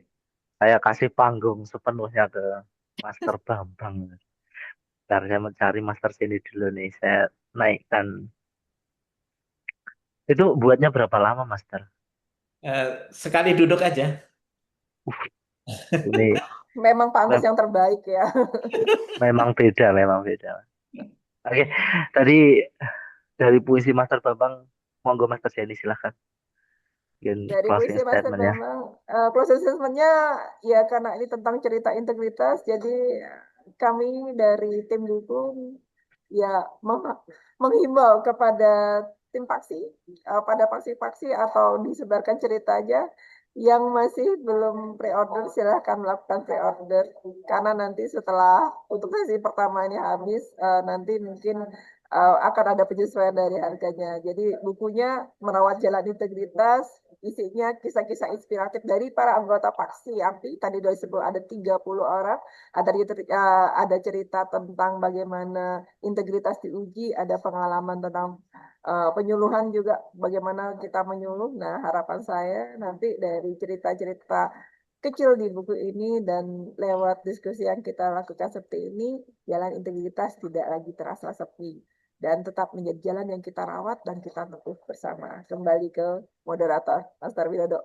Saya kasih panggung sepenuhnya ke Master Bambang. Bentar, saya mencari Master sini dulu nih. Saya naikkan. Itu buatnya berapa lama, Master? Sekali duduk aja. Ini Memang pantas mem- yang terbaik ya. memang beda, memang beda. Oke, tadi dari puisi Master Bambang, monggo Master Jenny silahkan. Mungkin Dari closing puisi Master statement-nya. memang closing statement-nya ya karena ini tentang cerita integritas, jadi kami dari tim dukung ya menghimbau kepada tim paksi, pada paksi-paksi atau disebarkan cerita aja yang masih belum pre-order silahkan melakukan pre-order karena nanti setelah untuk sesi pertama ini habis nanti mungkin akan ada penyesuaian dari harganya. Jadi bukunya Merawat Jalan Integritas, isinya kisah-kisah inspiratif dari para anggota Paksi AMPI. Tadi sudah disebut ada 30 orang. Ada cerita tentang bagaimana integritas diuji, ada pengalaman tentang penyuluhan juga bagaimana kita menyuluh. Nah, harapan saya nanti dari cerita-cerita kecil di buku ini dan lewat diskusi yang kita lakukan seperti ini, jalan integritas tidak lagi terasa sepi dan tetap menjadi jalan yang kita rawat dan kita tempuh bersama. Kembali ke moderator, Master Widodo.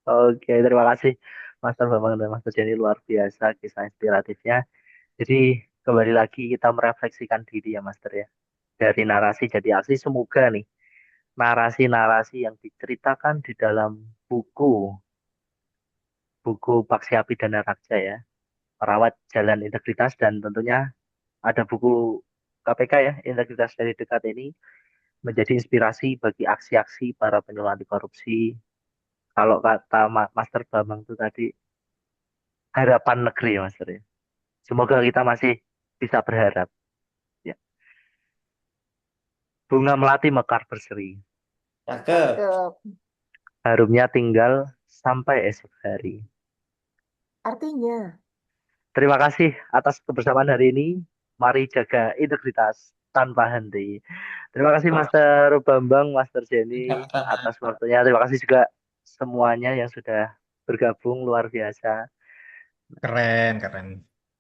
Oke, terima kasih Master Bambang dan Master Jenny, luar biasa kisah inspiratifnya. Jadi kembali lagi kita merefleksikan diri ya Master ya. Dari narasi jadi aksi, semoga nih narasi-narasi yang diceritakan di dalam buku buku Paksi Api Dana Raksa ya, Merawat Jalan Integritas, dan tentunya ada buku KPK ya, Integritas dari Dekat, ini menjadi inspirasi bagi aksi-aksi para penyuluh anti korupsi. Kalau kata Master Bambang itu tadi, harapan negeri ya Master ya. Semoga kita masih bisa berharap. Ya. Bunga melati mekar berseri, Cakep. Cakep. harumnya tinggal sampai esok hari. Artinya, Terima kasih atas kebersamaan hari ini. Mari jaga integritas tanpa henti. Terima kasih Master Bambang, Master Jenny Sama-sama. atas waktunya. Terima kasih juga semuanya yang sudah bergabung, luar biasa. Keren, keren.